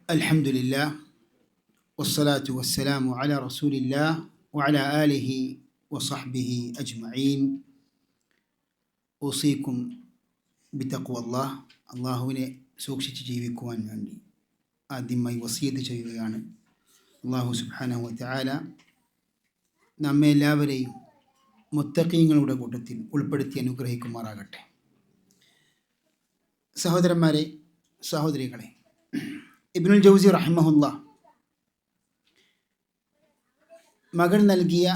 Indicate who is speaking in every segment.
Speaker 1: അൽഹംദുലില്ലാ വസ്സലാത്തു വസ്സലാമു അലാ റസൂലില്ലാ വഅലാ ആലിഹി വസഹ്ബിഹി അജ്മഈൻ. ഊസീക്കും ബിത്തഖ്വല്ലാഹ്. അള്ളാഹുവിനെ സൂക്ഷിച്ച് ജീവിക്കുവാൻ വേണ്ടി ആദ്യമായി വസിയത്ത് ചെയ്യുകയാണ്. അള്ളാഹു സുബ്ഹാനഹു വതആല നമ്മെ എല്ലാവരെയും മുത്തഖീങ്ങളുടെ കൂട്ടത്തിൽ ഉൾപ്പെടുത്തി അനുഗ്രഹിക്കുമാറാകട്ടെ. സഹോദരന്മാരെ, സഹോദരികളെ, ഇബ്നുൽ ജൗസി റഹിമഹുല്ലാ മകൻ നൽകിയ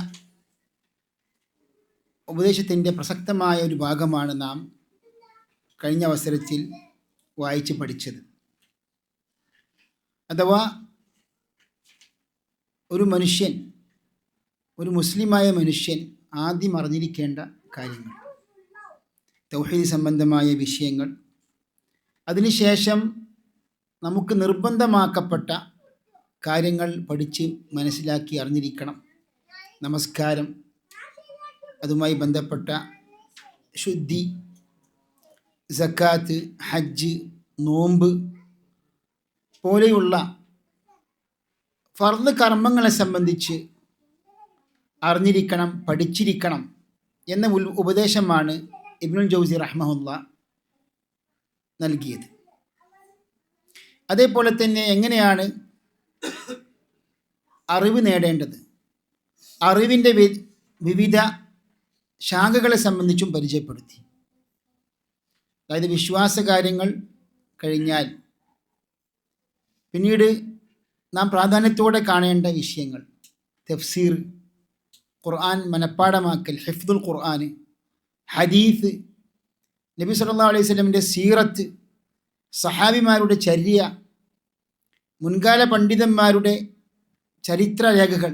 Speaker 1: ഉപദേശത്തിൻ്റെ പ്രസക്തമായ ഒരു ഭാഗമാണ് നാം കഴിഞ്ഞ അവസരത്തിൽ വായിച്ച് പഠിച്ചത്. അഥവാ ഒരു മുസ്ലിമായ മനുഷ്യൻ ആദ്യം അറിഞ്ഞിരിക്കേണ്ട കാര്യങ്ങൾ, തൗഹീദ് സംബന്ധമായ വിഷയങ്ങൾ, അതിനുശേഷം നമുക്ക് നിർബന്ധമാക്കപ്പെട്ട കാര്യങ്ങൾ പഠിച്ച് മനസ്സിലാക്കി അറിഞ്ഞിരിക്കണം. നമസ്കാരം, അതുമായി ബന്ധപ്പെട്ട ശുദ്ധി, സക്കാത്ത്, ഹജ്ജ്, നോമ്പ് പോലെയുള്ള ഫർദ് കർമ്മങ്ങളെ സംബന്ധിച്ച് അറിഞ്ഞിരിക്കണം, പഠിച്ചിരിക്കണം എന്ന ഉപദേശമാണ് ഇബ്നുൽ ജൗസി റഹ്മഹുല്ലാ നൽകിയത്. അതേപോലെ തന്നെ എങ്ങനെയാണ് അറിവ് നേടേണ്ടത്, അറിവിൻ്റെ വിവിധ ശാഖകളെ സംബന്ധിച്ചും പരിചയപ്പെടുത്തി. അതായത് വിശ്വാസകാര്യങ്ങൾ കഴിഞ്ഞാൽ പിന്നീട് നാം പ്രാധാന്യത്തോടെ കാണേണ്ട വിഷയങ്ങൾ തഫ്സീർ, ഖുർആൻ മനഃപ്പാഠമാക്കൽ, ഹിഫ്ദുൽ ഖുർആൻ, ഹദീസ്, നബി സല്ലല്ലാഹു അലൈഹി വസല്ലമിൻ്റെ സീറത്ത്, സഹാബിമാരുടെ ചര്യ, മുൻകാല പണ്ഡിതന്മാരുടെ ചരിത്രരേഖകൾ,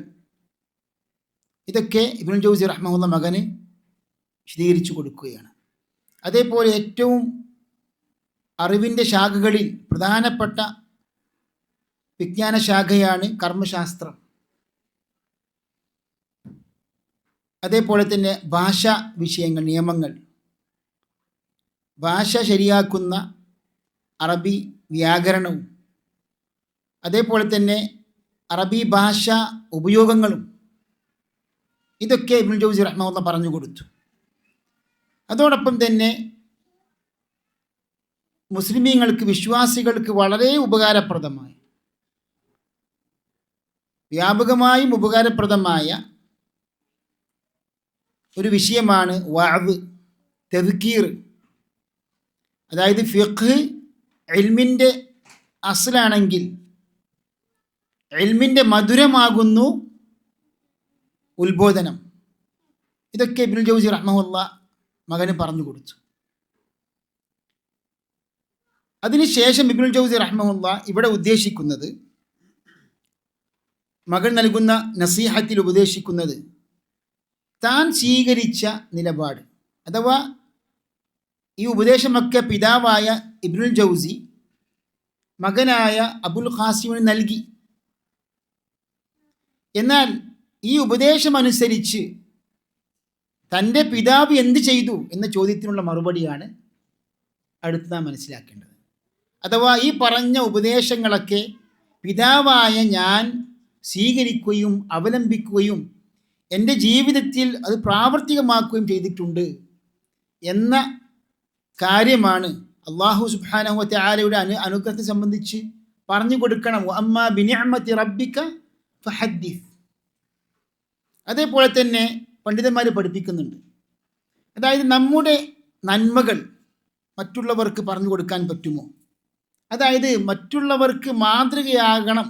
Speaker 1: ഇതൊക്കെ ഇബ്നുൽ ജൗസി റഹ്മഹുല്ലാ മകന് വിശദീകരിച്ചു കൊടുക്കുകയാണ്. അതേപോലെ ഏറ്റവും അറിവിൻ്റെ ശാഖകളിൽ പ്രധാനപ്പെട്ട വിജ്ഞാന ശാഖയാണ് കർമ്മശാസ്ത്രം. അതേപോലെ തന്നെ ഭാഷാ വിഷയങ്ങൾ, നിയമങ്ങൾ, ഭാഷ ശരിയാക്കുന്ന അറബി വ്യാകരണവും, അതേപോലെ തന്നെ അറബി ഭാഷ ഉപയോഗങ്ങളും, ഇതൊക്കെ ഇബ്നുൽ ജൗസി റഹ്മഹുല്ലാ പറഞ്ഞു കൊടുത്തു. അതോടൊപ്പം തന്നെ മുസ്ലിമീങ്ങൾക്ക്, വിശ്വാസികൾക്ക് വളരെ ഉപകാരപ്രദമായ, വ്യാപകമായും ഉപകാരപ്രദമായ ഒരു വിഷയമാണ് വഅദ്, തദ്കീർ. അതായത് ഫിഖ് ഇൽമിൻ്റെ അസ്ലാണെങ്കിൽ ഇൽമിൻ്റെ മധുരമാകുന്നു ഉത്ബോധനം. ഇതൊക്കെ ഇബ്നുൽ ജൗസി റഹ്മഹുല്ലാ മകന് പറഞ്ഞു കൊടുത്തു. അതിനുശേഷം ഇബ്നുൽ ജൗസി റഹ്മഹുല്ലാ ഇവിടെ ഉദ്ദേശിക്കുന്നത്, മകൻ നൽകുന്ന നസീഹത്തിൽ ഉപദേശിക്കുന്നത്, താൻ സ്വീകരിച്ച നിലപാട്, അഥവാ ഈ ഉപദേശമൊക്കെ പിതാവായ ഇബ്നുൽ ജൗസി മകനായ അബുൽ ഖാസിമിന് നൽകി. എന്നാൽ ഈ ഉപദേശമനുസരിച്ച് തൻ്റെ പിതാവ് എന്ത് ചെയ്തു എന്ന ചോദ്യത്തിനുള്ള മറുപടിയാണ് അടുത്ത് നാം മനസ്സിലാക്കേണ്ടത്. അഥവാ ഈ പറഞ്ഞ ഉപദേശങ്ങളൊക്കെ പിതാവായ ഞാൻ സ്വീകരിക്കുകയും അവലംബിക്കുകയും എൻ്റെ ജീവിതത്തിൽ അത് പ്രാവർത്തികമാക്കുകയും ചെയ്തിട്ടുണ്ട് എന്ന കാര്യമാണ് അല്ലാഹു സുബ്ഹാനഹു വതആലയുടെ അനുഗ്രഹത്തെ സംബന്ധിച്ച് പറഞ്ഞു കൊടുക്കണം. വഅമ്മാ ബിനിഅമതി റബ്ബിക ഫഹദ്ദിസ്. അതേപോലെ തന്നെ പണ്ഡിതന്മാർ പഠിപ്പിക്കുന്നുണ്ട്, അതായത് നമ്മുടെ നന്മകൾ മറ്റുള്ളവർക്ക് പറഞ്ഞു കൊടുക്കാൻ പറ്റുമോ, അതായത് മറ്റുള്ളവർക്ക് മാതൃകയാകണം,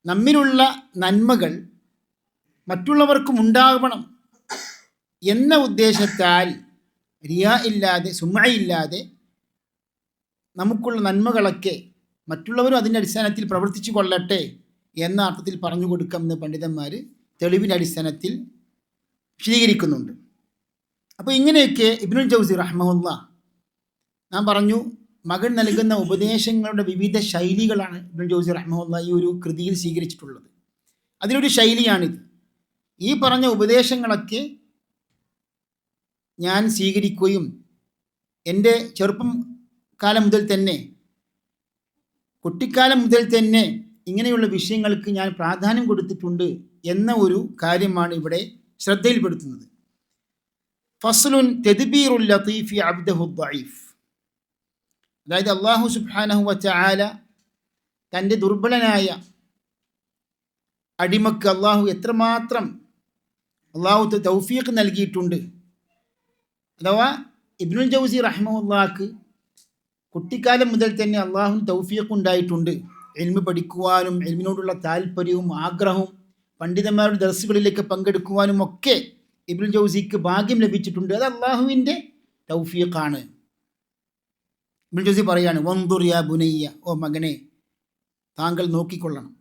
Speaker 1: നമ്മിലുള്ള നന്മകൾ മറ്റുള്ളവർക്കും ഉണ്ടാകണം എന്ന ഉദ്ദേശത്താൽ റിയാ ഇല്ലാതെ, സുമഇല്ലാതെ നമുക്കുള്ള നന്മകളൊക്കെ മറ്റുള്ളവരും അതിൻ്റെ അടിസ്ഥാനത്തിൽ പ്രവർത്തിച്ചു കൊള്ളട്ടെ എന്ന അർത്ഥത്തിൽ പറഞ്ഞു കൊടുക്കാമെന്ന് പണ്ഡിതന്മാർ തെളിവിൻ്റെ അടിസ്ഥാനത്തിൽ വിശദീകരിക്കുന്നുണ്ട്. അപ്പോൾ ഇങ്ങനെയൊക്കെ ഇബ്നുൽ ജൗസി റഹ്മഹുല്ലാ, നാം പറഞ്ഞു, മകൻ നൽകുന്ന ഉപദേശങ്ങളുടെ വിവിധ ശൈലികളാണ് ഇബ്നുൽ ജൗസി റഹ്മഹുല്ലാ ഈ ഒരു കൃതിയിൽ സ്വീകരിച്ചിട്ടുള്ളത്. അതിലൊരു ശൈലിയാണിത്. ഈ പറഞ്ഞ ഉപദേശങ്ങളൊക്കെ ഞാൻ സ്വീകരിക്കുകയും എൻ്റെ ചെറുപ്പം കാലം മുതൽ തന്നെ കുട്ടിക്കാലം മുതൽ തന്നെ ഇങ്ങനെയുള്ള വിഷയങ്ങൾക്ക് ഞാൻ പ്രാധാന്യം കൊടുത്തിട്ടുണ്ട് എന്ന ഒരു കാര്യമാണ് ഇവിടെ ശ്രദ്ധയിൽപ്പെടുത്തുന്നത്. ഫസ്ലുൻ തദ്ബീറുൽ ലതീഫി അബ്ദഹു ദഈഫ്. അതായത് അല്ലാഹു സുബ്ഹാനഹു വതആല തൻ്റെ ദുർബലനായ അടിമക്ക് അള്ളാഹു എത്രമാത്രം തൗഫീഖ് നൽകിയിട്ടുണ്ട്. അഥവാ ഇബ്നുൽ ജൗസി റഹിമഹുല്ലാഹ്ക്ക് കുട്ടിക്കാലം മുതൽ തന്നെ അള്ളാഹുവിന് തൗഫീഖ് ഉണ്ടായിട്ടുണ്ട്. ഇൽമ് പഠിക്കുവാനും ഇൽമിനോടുള്ള താല്പര്യവും ആഗ്രഹവും പണ്ഡിതന്മാരുടെ ദർസുകളിലേക്ക് പങ്കെടുക്കുവാനും ഒക്കെ ഇബ്നുൽ ജൗസിക്ക് ഭാഗ്യം ലഭിച്ചിട്ടുണ്ട്. അത് അള്ളാഹുവിൻ്റെ തൗഫീഖാണ്. ഇബ്നുൽ ജൗസി പറയാണ്, വൻദുർ യാ ബുനയ്യ, ഓ മകനെ താങ്കൾ നോക്കിക്കൊള്ളണം,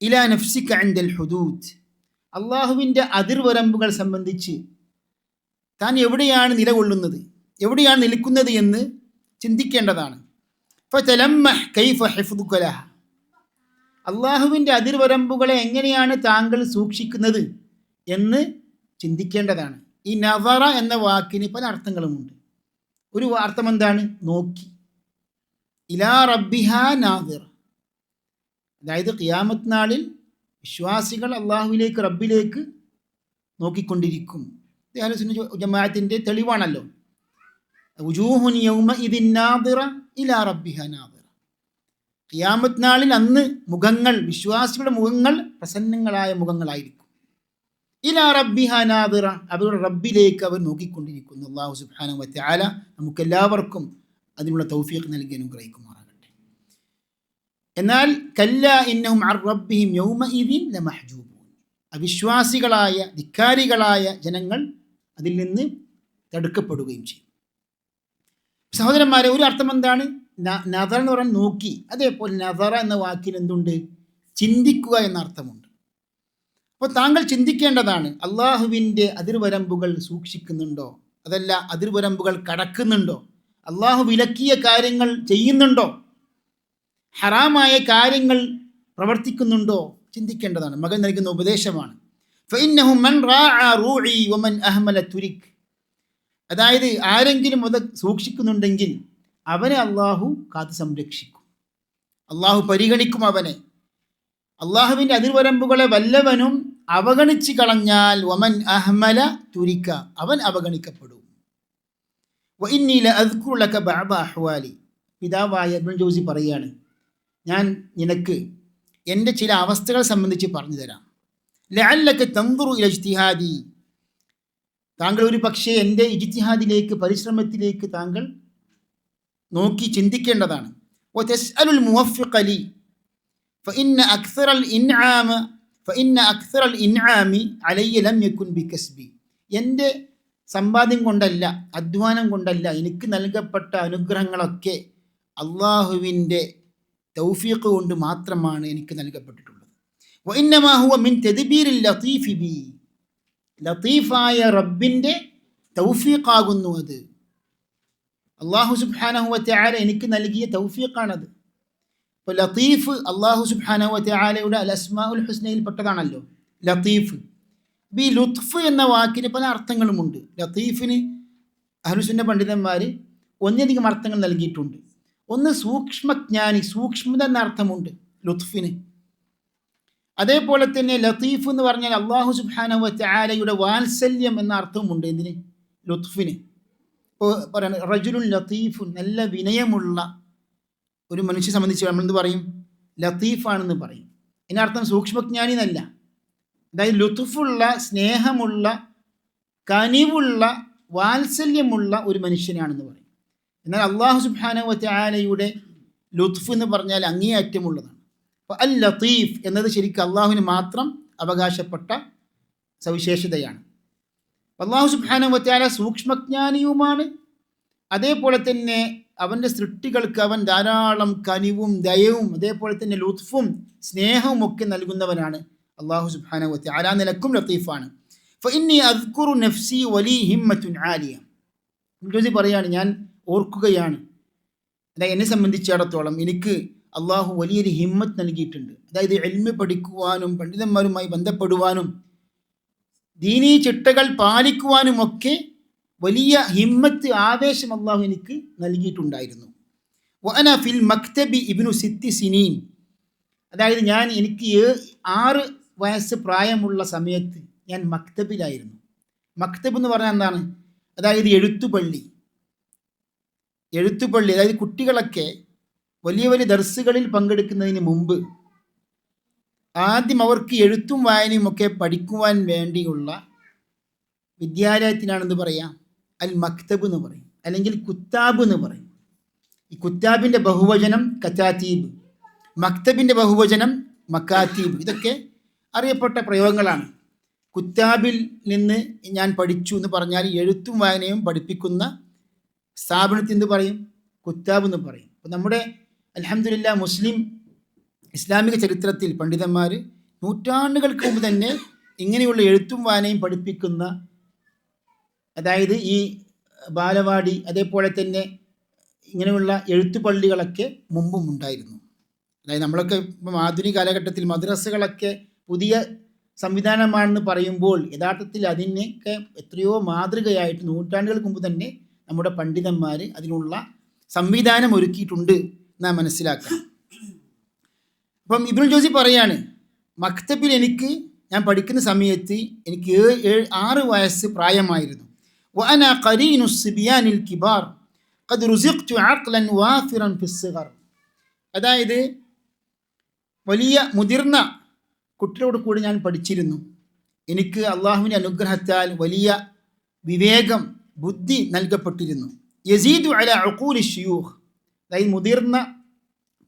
Speaker 1: ഇലാ നഫ്സിക ഇൻദൽ ഹുദൂദ്, അള്ളാഹുവിൻ്റെ അതിർവരമ്പുകൾ സംബന്ധിച്ച് താൻ എവിടെയാണ് നിലകൊള്ളുന്നത്, എവിടെയാണ് നിൽക്കുന്നത് എന്ന് ചിന്തിക്കേണ്ടതാണ്. ഫതലമ്മഹ് കൈഫ ഹിഫ്ദുക ലഹ, അള്ളാഹുവിൻ്റെ അതിർവരമ്പുകളെ എങ്ങനെയാണ് താങ്കൾ സൂക്ഷിക്കുന്നത് എന്ന് ചിന്തിക്കേണ്ടതാണ്. ഈ നവറ എന്ന വാക്കിന് പല അർത്ഥങ്ങളുമുണ്ട്. ഒരു അർത്ഥം എന്താണ്? നോക്കി. ഇലാ റബ്ബിഹ നാദിർ, അതായത് ഖിയാമത്ത് നാളിൽ വിശ്വാസികൾ അള്ളാഹുവിലേക്ക് റബ്ബിലേക്ക് നോക്കിക്കൊണ്ടിരിക്കും. ഇത് അഹ്ലുസുന്ന ജമാഅത്തിൻ്റെ തെളിവാണല്ലോ. വുജൂഹുൻ യൗമഇദിൻ നാദിറ ഇലാ റബ്ബിഹ നാദിറ. ഖിയാമത്ത് നാളിൽ അന്ന് മുഖങ്ങൾ, വിശ്വാസികളുടെ മുഖങ്ങൾ പ്രസന്നങ്ങളായ മുഖങ്ങളായിരിക്കും. ഇലാ റബ്ബിഹ നാദിറ, അവരുടെ റബ്ബിലേക്ക് അവർ നോക്കിക്കൊണ്ടിരിക്കുന്നു. അല്ലാഹു സുബ്ഹാനഹു വതആല നമുക്കെല്ലാവർക്കും അതിനുള്ള തൗഫീഖ് നൽകി അനുഗ്രഹിക്കുമാറാകട്ടെ. എന്നാൽ കല്ല ഇന്നഹും അൻ റബ്ബിഹിം യൗമഇദിൻ ലമഹ്ജൂബൂൻ, അവിശ്വാസികളായ ധിക്കാരികളായ ജനങ്ങൾ അതിൽ നിന്ന് തടുക്കപ്പെടുകയും ചെയ്യും. സഹോദരന്മാരെ, ഒരു അർത്ഥം എന്താണ്? നദർ എന്ന് പറയാൻ നോക്കി. അതേപോലെ നദറ എന്ന വാക്കിന് എന്തുണ്ട്? ചിന്തിക്കുക എന്ന അർത്ഥമുണ്ട്. അപ്പോൾ താങ്കൾ ചിന്തിക്കേണ്ടതാണ്, അള്ളാഹുവിൻ്റെ അതിർവരമ്പുകൾ സൂക്ഷിക്കുന്നുണ്ടോ, അതല്ല അതിർവരമ്പുകൾ കടക്കുന്നുണ്ടോ, അള്ളാഹു വിലക്കിയ കാര്യങ്ങൾ ചെയ്യുന്നുണ്ടോ, ഹറാമായ കാര്യങ്ങൾ പ്രവർത്തിക്കുന്നുണ്ടോ, ചിന്തിക്കേണ്ടതാണ്. മകൻ നൽകുന്ന ഉപദേശമാണ്. ഫഇന്നഹു മൻ റാഅ റൂഇ വമൻ അഹ്മല തുരിക്, അതായത് ആരെങ്കിലും അത് സൂക്ഷിക്കുന്നുണ്ടെങ്കിൽ അവനെ അള്ളാഹു കാത്തു സംരക്ഷിക്കും, അള്ളാഹു പരിഗണിക്കും അവനെ. അള്ളാഹുവിൻ്റെ അതിർവരമ്പുകളെ വല്ലവനും അവഗണിച്ച് കളഞ്ഞാൽ വമൻ അഹ്മല തുരിക, അവൻ അവഗണിക്കപ്പെടും. വഇന്നി ലഅദ്കുറു ലക ബഅദ അഹ്വാലി, പിതാവായ ഇബ്നുൽ ജൗസി പറയുകയാണ്, ഞാൻ നിനക്ക് എൻ്റെ ചില അവസ്ഥകൾ സംബന്ധിച്ച് പറഞ്ഞു തരാം. ലഅല്ലക തൻദുറു ഇല ഇജ്തിഹാദി, താങ്കൾ ഒരു പക്ഷേ എൻ്റെ ഇജ്തിഹാദിലേക്ക്, പരിശ്രമത്തിലേക്ക് താങ്കൾ നോക്കി ചിന്തിക്കേണ്ടതാണ്. വതസ്അലുൽ മുവഫ്ഫിഖ ലി ഫഇന്ന അക്സറൽ ഇൻആമി അലയ്യ ലം യകുൻ ബികസ്ബി, എൻ്റെ സമ്പാദ്യം കൊണ്ടല്ല, അധ്വാനം കൊണ്ടല്ല, എനിക്ക് നൽകപ്പെട്ട അനുഗ്രഹങ്ങളൊക്കെ അള്ളാഹുവിൻ്റെ തൗഫീഖ് കൊണ്ട് മാത്രമാണ് എനിക്ക് നൽകപ്പെട്ടിട്ടുള്ളത്. വഇന്നമാ ഹുവ മിൻ തദ്ബീരിൽ ലതീഫി ബി, ലതീഫായ റബ്ബിൻ്റെ തൗഫീഖാകുന്നു അത്. അള്ളാഹു സുബ്ഹാനഹു വതആല എനിക്ക് നൽകിയ തൗഫീഖാണത്. ഇപ്പോൾ ലത്തീഫ് അള്ളാഹു സുബ്ഹാനഹു വതആലയുടെ അൽ അസ്മാഉൽ ഹുസ്നയിൽ പെട്ടതാണല്ലോ ലത്തീഫ്. ഈ ലുത്ഫ് എന്ന വാക്കിന് പല അർത്ഥങ്ങളുമുണ്ട്. ലത്തീഫിന് അഹ്ലുസുന്ന പണ്ഡിതന്മാർ ഒന്നിലധികം അർത്ഥങ്ങൾ നൽകിയിട്ടുണ്ട്. ഒന്ന് സൂക്ഷ്മജ്ഞാനി, സൂക്ഷ്മത എന്ന അർത്ഥമുണ്ട് ലുത്ഫിന്. അതേപോലെ തന്നെ ലത്തീഫ് എന്ന് പറഞ്ഞാൽ അള്ളാഹു സുബ്ഹാനഹു വതആലയുടെ വാത്സല്യം എന്ന അർത്ഥമുണ്ട്. എന്തിന്? ലുത്ഫിന്. ഇപ്പോൾ പറയാണ് റജുലുൻ ലത്തീഫുൻ, നല്ല വിനയമുള്ള ഒരു മനുഷ്യനെ സംബന്ധിച്ച് നമ്മൾ എന്ത് പറയും? ലത്തീഫാണെന്ന് പറയും. ഇതിനർത്ഥം സൂക്ഷ്മജ്ഞാനി എന്നല്ല, അതായത് ലുത്ഫുള്ള, സ്നേഹമുള്ള, കനിവുള്ള, വാത്സല്യമുള്ള ഒരു മനുഷ്യനാണെന്ന് പറയും. എന്നാൽ അള്ളാഹു സുബ്ഹാനഹു വതആലയുടെ ലുത്ഫ് എന്ന് പറഞ്ഞാൽ അങ്ങേയറ്റമുള്ളതാണ്. അപ്പോൾ അൽ ലത്തീഫ് എന്നത് ശരിക്കും അള്ളാഹുവിന് മാത്രം അവകാശപ്പെട്ട സവിശേഷതയാണ്. അള്ളാഹു സുബ്ഹാനഹു വതആല സൂക്ഷ്മജ്ഞാനിയുമാണ്. അതേപോലെ തന്നെ അവൻ്റെ സൃഷ്ടികൾക്ക് അവൻ ധാരാളം കനിവും ദയവും അതേപോലെ തന്നെ ലുത്ഫും സ്നേഹവും ഒക്കെ നൽകുന്നവനാണ് അള്ളാഹു സുബ്ഹാനഹു വതആല. ആ നിലക്കും ലത്തീഫാണ്. ഫഇന്നി അദ്കുറു നഫ്സി വലി ഹിമ്മത്തുൻ ആലിയ, ജോസി പറയാണ്, ഞാൻ ഓർക്കുകയാണ്, അതായത് എന്നെ സംബന്ധിച്ചിടത്തോളം എനിക്ക് അള്ളാഹു വലിയൊരു ഹിമ്മത്ത് നൽകിയിട്ടുണ്ട്. അതായത് ഇൽമ് പഠിക്കുവാനും പണ്ഡിതന്മാരുമായി ബന്ധപ്പെടുവാനും ദീനീ ചിട്ടകൾ പാലിക്കുവാനുമൊക്കെ വലിയ ഹിമ്മത്ത്, ആവേശം അള്ളാഹു എനിക്ക് നൽകിയിട്ടുണ്ടായിരുന്നു. വഅന ഫിൽ മക്തബി ഇബ്നു സിത്തി സിനീൻ. അതായത് എനിക്ക് 6 വയസ്സ് പ്രായമുള്ള സമയത്ത് ഞാൻ മക്തബിലായിരുന്നു. മക്തബ് എന്ന് പറഞ്ഞാൽ എന്താണ്? അതായത് എഴുത്തുപള്ളി. അതായത് കുട്ടികളൊക്കെ വലിയ വലിയ ദർസുകളിൽ പങ്കെടുക്കുന്നതിന് മുമ്പ് ആദ്യം അവർക്ക് എഴുത്തും വായനയും ഒക്കെ പഠിക്കുവാൻ വേണ്ടിയുള്ള വിദ്യാലയത്തിനാണെന്ന് പറയാം അൽ മക്തബ് എന്ന് പറയും, അല്ലെങ്കിൽ കുത്താബ് എന്ന് പറയും. ഈ കുത്താബിൻ്റെ ബഹുവചനം കറ്റാത്തീബ്, മക്തബിൻ്റെ ബഹുവചനം മക്കാത്തീബ്. ഇതൊക്കെ അറിയപ്പെട്ട പ്രയോഗങ്ങളാണ്. കുത്താബിൽ നിന്ന് ഞാൻ പഠിച്ചു എന്ന് പറഞ്ഞാൽ എഴുത്തും വായനയും പഠിപ്പിക്കുന്ന സ്ഥാപനത്തിൽ എന്ത് പറയും? കുത്താബ് എന്ന് പറയും. അപ്പോൾ നമ്മുടെ അൽഹംദുലില്ലാ മുസ്ലിം ഇസ്ലാമിക ചരിത്രത്തിൽ പണ്ഡിതന്മാർ നൂറ്റാണ്ടുകൾക്ക് മുമ്പ് തന്നെ ഇങ്ങനെയുള്ള എഴുത്തും വായനയും പഠിപ്പിക്കുന്ന, അതായത് ഈ ബാലവാടി അതേപോലെ തന്നെ ഇങ്ങനെയുള്ള എഴുത്തുപള്ളികളൊക്കെ മുമ്പും ഉണ്ടായിരുന്നു. അതായത് നമ്മളൊക്കെ ഇപ്പം ആധുനിക കാലഘട്ടത്തിൽ മദ്രസകളൊക്കെ പുതിയ സംവിധാനമാണെന്ന് പറയുമ്പോൾ യഥാർത്ഥത്തിൽ അതിനൊക്കെ എത്രയോ മാതൃകയായിട്ട് നൂറ്റാണ്ടുകൾക്ക് മുമ്പ് തന്നെ നമ്മുടെ പണ്ഡിതന്മാർ അതിനുള്ള സംവിധാനം ഒരുക്കിയിട്ടുണ്ട് നാം മനസ്സിലാക്കണം. അപ്പം ഇബ്നുൽ ജൗസി പറയാണ്, മക്തബിൽ ഞാൻ പഠിക്കുന്ന സമയത്ത് എനിക്ക് 6 വയസ്സ് പ്രായമായിരുന്നു. വഅന ഖരീനു സിബിയാനിൽ കിബാർ ഖദ് റുസിഖ്തു അഖ്ലൻ വാഫിറൻ ഫിസ്സിഗർ. അതായത് വലിയ മുതിർന്ന കുട്ടികളോട് കൂടി ഞാൻ പഠിച്ചിരുന്നു. എനിക്ക് അള്ളാഹുവിൻ്റെ അനുഗ്രഹത്താൽ വലിയ വിവേകം, ബുദ്ധി നൽകപ്പെട്ടിരുന്നു. യസീദു അല ഉഖൂലി ശുയൂഖ്. അതായത് മുതിർന്ന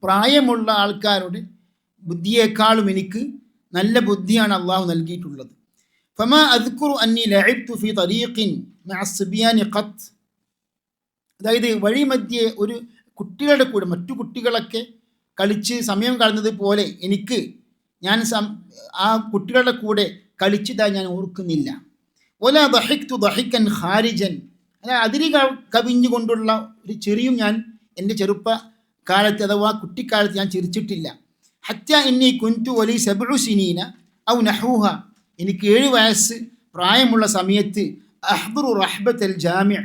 Speaker 1: പ്രായമുള്ള ആൾക്കാരുടെ ബുദ്ധിയേക്കാളും എനിക്ക് നല്ല ബുദ്ധിയാണ് അള്ളാഹു നൽകിയിട്ടുള്ളത്. ഫമാ അദ്കുറു അന്നി ലഅബ്തു ഫീ തരീഖിൻ മഅ സിബിയാനി ഖത്ത്. അതായത് വഴിമധ്യേ ഒരു കുട്ടികളുടെ കൂടെ മറ്റു കുട്ടികളൊക്കെ കളിച്ച് സമയം കളഞ്ഞത് പോലെ ഞാൻ ആ കുട്ടികളുടെ കൂടെ കളിച്ചതായി ഞാൻ ഓർക്കുന്നില്ല. ഒല ദഹിക്തു ദഹിക്കൻ ഖാരിജൻ. അതായത് അതിരി കവിഞ്ഞുകൊണ്ടുള്ള ഒരു ചെറിയും ഞാൻ എൻ്റെ ചെറുപ്പകാലത്ത് അഥവാ കുട്ടിക്കാലത്ത് ഞാൻ ചിരിച്ചിട്ടില്ല. ഹത്ത ഇന്നി കുൻതു വലി 7 സിനീന ഔ നഹൂഹ. എനിക്ക് 7 വയസ്സ് പ്രായമുള്ള സമയത്ത് അഹ്ദുറു റഹ്ബത്തൽ ജാമിഅ.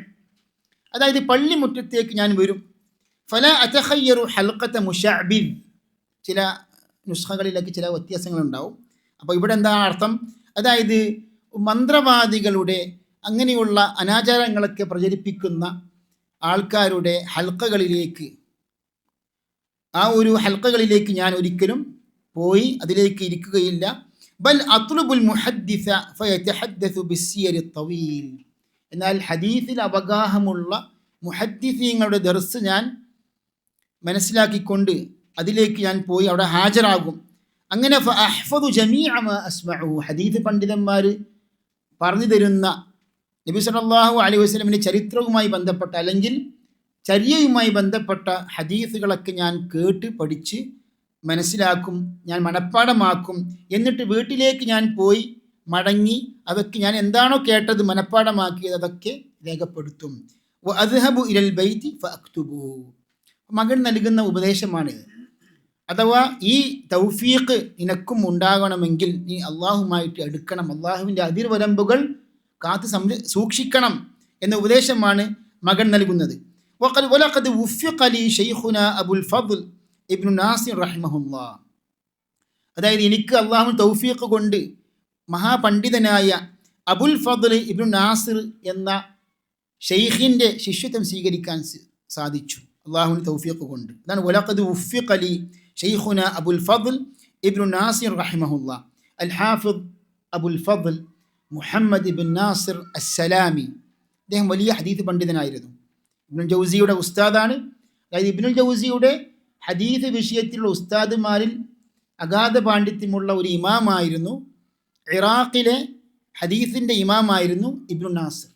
Speaker 1: അതായത് പള്ളിമുറ്റത്തേക്ക് ഞാൻ വരും. ഫല അതഖയ്യറു ഹൽഖത മുശഅബിൻ. ചില നുസ്ഖകളിലൊക്കെ ചില വ്യത്യാസങ്ങളുണ്ടാവും. അപ്പോൾ ഇവിടെ എന്താ അർത്ഥം? അതായത് മന്ത്രവാദികളുടെ അങ്ങനെയുള്ള അനാചാരങ്ങളൊക്കെ പ്രചരിപ്പിക്കുന്ന ആൾക്കാരുടെ ഹൽക്കകളിലേക്ക്, ആ ഒരു ഹൽക്കകളിലേക്ക് ഞാൻ ഒരിക്കലും പോയി അതിലേക്ക് ഇരിക്കുകയില്ല. ബൽ അത്ലുബുൽ മുഹദ്ദിസ ഫയതഹദ്ദസു ബിസ്സിയരി തവീൽ. എന്നാൽ ഹദീസിൽ അവഗാഹമുള്ള മുഹദ്ദിസീങ്ങളുടെ ദർസ് ഞാൻ മനസ്സിലാക്കിക്കൊണ്ട് അതിലേക്ക് ഞാൻ പോയി അവിടെ ഹാജരാകും. അങ്ങനെ ഫഅഹ്ഫദു ജമീഅ മാ അസ്മഉ. ഹദീസ് പണ്ഡിതന്മാർ പറഞ്ഞു തരുന്ന നബി സല്ലല്ലാഹു അലൈഹി വസല്ലമിൻ്റെ ചരിത്രവുമായി ബന്ധപ്പെട്ട അല്ലെങ്കിൽ ചര്യയുമായി ബന്ധപ്പെട്ട ഹദീസുകളൊക്കെ ഞാൻ കേട്ട് പഠിച്ച് മനസ്സിലാക്കും, ഞാൻ മനഃപ്പാടമാക്കും. എന്നിട്ട് വീട്ടിലേക്ക് ഞാൻ പോയി മടങ്ങി അതൊക്കെ ഞാൻ എന്താണോ കേട്ടത് മനഃപ്പാടമാക്കിയത് അതൊക്കെ രേഖപ്പെടുത്തും. വഅദ്ഹബു ഇലൽ ബൈതി ഫഅക്തുബു. മകൻ നൽകുന്ന ഉപദേശമാണിത്. അഥവാ ഈ തൗഫീഖ് നിനക്കും ഉണ്ടാകണമെങ്കിൽ നീ അള്ളാഹുമായിട്ട് അടുക്കണം, അള്ളാഹുവിൻ്റെ അതിർവരമ്പുകൾ കാത്ത് സൂക്ഷിക്കണം എന്ന ഉപദേശമാണ് മകൻ നൽകുന്നത്. വലഖദ് ഉഫ്ഫിഖ ലി ശൈഖുനാ അബുൽ ഫദ്ൽ ഇബ്നു നാസിർ റഹിമഹുല്ലാഹ്. അതായത് എനിക്ക് അള്ളാഹു തൗഫീഖ് കൊണ്ട് മഹാപണ്ഡിതനായ അബുൽ ഫദ്ൽ ഇബ്നു നാസിർ എന്ന ഷെയ്ഖിൻ്റെ ശിഷ്യത്വം സ്വീകരിക്കാൻ സാധിച്ചു അള്ളാഹുവിൻ്റെ തൗഫീഖ് കൊണ്ട്. അതാണ് വലഖദ് ഉഫ്ഫിഖ ലി ശൈഖുനാ അബുൽ ഫദ്ൽ ഇബ്നു നാസിർ റഹിമഹുല്ലാഹ്. അൽ ഹാഫിദ് അബുൽ ഫദ്ൽ മുഹമ്മദ് ഇബ്ൻ നാസിർ അസ്സലാമി. അദ്ദേഹം വലിയ ഹദീസ് പണ്ഡിതനായിരുന്നു. ഇബ്നുൽ ജൗസിയുടെ ഉസ്താദാണ്. അതായത് ഇബ്നുൽ ജൗസിയുടെ ഹദീസ് വിഷയത്തിലുള്ള ഉസ്താദുമാരിൽ അഗാധ പാണ്ഡിത്യമുള്ള ഒരു ഇമാമായിരുന്നു. ഇറാഖിലെ ഹദീസിൻ്റെ ഇമാമായിരുന്നു ഇബ്നു നാസിർ.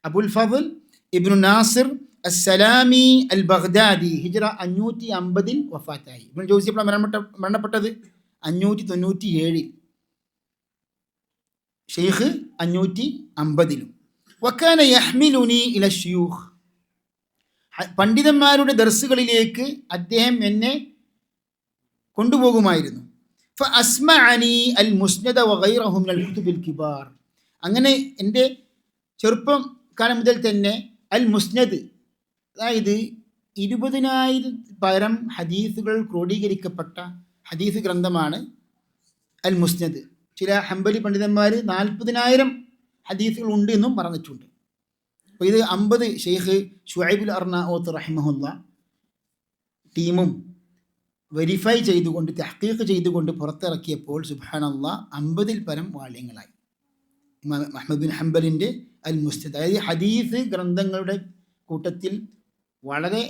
Speaker 1: അബുൽ ഫദ്ൽ ഇബ്നു നാസിർ അസ്സലാമി അൽ ബഗ്ദാദി. ഹിജ്റ 550 വഫാത്തായി. ഇബ്നുൽ ജൗസി ഇപ്പോൾ മരണപ്പെട്ടത് 597, ഷെയ്ഖ് 550. വക്കാന യഹ്മിലുനി ഇല ശുയൂഖ്. പണ്ഡിതന്മാരുടെ ദർസുകളിലേക്ക് അദ്ദേഹം എന്നെ കൊണ്ടുപോകുമായിരുന്നു. ഫഅസ്മഅനി അൽ മുസ്നദ വഗൈറഹു മിനൽ കുതുബിൽ കിബാർ. അങ്ങനെ എൻ്റെ ചെറുപ്പം കാലം മുതൽ തന്നെ അൽ മുസ്നദ്, അതായത് 20,000 പരം ഹദീസുകൾ ക്രോഡീകരിക്കപ്പെട്ട ഹദീസ് ഗ്രന്ഥമാണ് അൽ മുസ്നദ്. ചില ഹംബലി പണ്ഡിതന്മാർ 40,000 ഹദീസുകൾ ഉണ്ട് എന്നും പറഞ്ഞിട്ടുണ്ട്. അപ്പോൾ ഇത് 50 ഷെയ്ഖ് ഷുഐബുൽ അർനാഊത്ത് റഹിമഹുല്ല ടീമും വെരിഫൈ ചെയ്തുകൊണ്ട് തഹ്ഖീഖ് ചെയ്തുകൊണ്ട് പുറത്തിറക്കിയപ്പോൾ സുബ്ഹാനല്ലാഹ് 50-ൽ പരം വാള്യങ്ങളായി. ഇമാം അഹ്മദ് ബിൻ ഹംബലിൻ്റെ അൽ മുസ്നദ്, അതായത് ഹദീസ് ഗ്രന്ഥങ്ങളുടെ കൂട്ടത്തിൽ വളരെ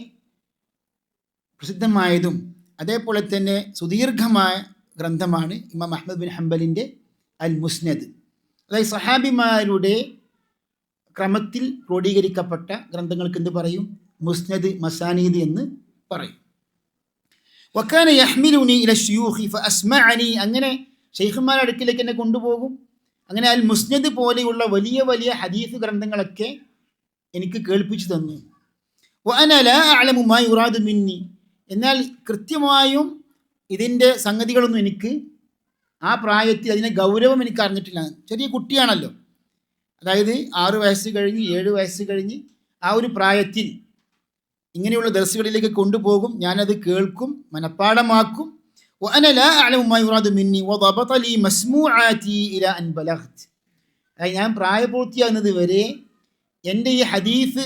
Speaker 1: പ്രസിദ്ധമായതും അതേപോലെ തന്നെ സുദീർഘമായ ഗ്രന്ഥമാണ് ഇമാം അഹ്മദ് ബിൻ ഹംബലിൻ്റെ അൽ മുസ്നദ്. അതായത് സഹാബിമാരുടെ ക്രമത്തിൽ ക്രോഡീകരിക്കപ്പെട്ട ഗ്രന്ഥങ്ങൾക്ക് എന്ത് പറയും? മുസ്നദ്, മസാനീദ് എന്ന് പറയും. വക്കാന യഹ്മിലുനി ഇല ശുയൂഖി ഫഅസ്മഅനി, അങ്ങനെ ഷെയ്ഖുമാരുടെ അടുക്കിലേക്ക് എന്നെ കൊണ്ടുപോകും. അങ്ങനെ അൽ മുസ്നദ് പോലെയുള്ള വലിയ വലിയ ഹദീസ് ഗ്രന്ഥങ്ങളൊക്കെ എനിക്ക് കേൾപ്പിച്ചു തന്നു. വഅന ലാ അഅലമു മാ യുറാദു മിന്നി, എന്നാൽ കൃത്യമായും ഇതിൻ്റെ സംഗതികളൊന്നും എനിക്ക് ആ പ്രായത്തിൽ അതിൻ്റെ ഗൗരവം എനിക്ക് അറിഞ്ഞിട്ടില്ല. ചെറിയ കുട്ടിയാണല്ലോ, അതായത് 6 വയസ്സ് കഴിഞ്ഞ് 7 വയസ്സ് കഴിഞ്ഞ് ആ ഒരു പ്രായത്തിൽ ഇങ്ങനെയുള്ള ദർസുകളിലേക്ക് കൊണ്ടുപോകും. ഞാനത് കേൾക്കും, മനഃപ്പാഠമാക്കും. വഅന ലാ അഅലമു മാ യുറാദു മിന്നി വദബത ലി മസ്മൂആതി ഇലാ അൻ ബലഗ്ത്, അതായത് ഞാൻ പ്രായപൂർത്തിയാകുന്നത് വരെ എൻ്റെ ഈ ഹദീസ്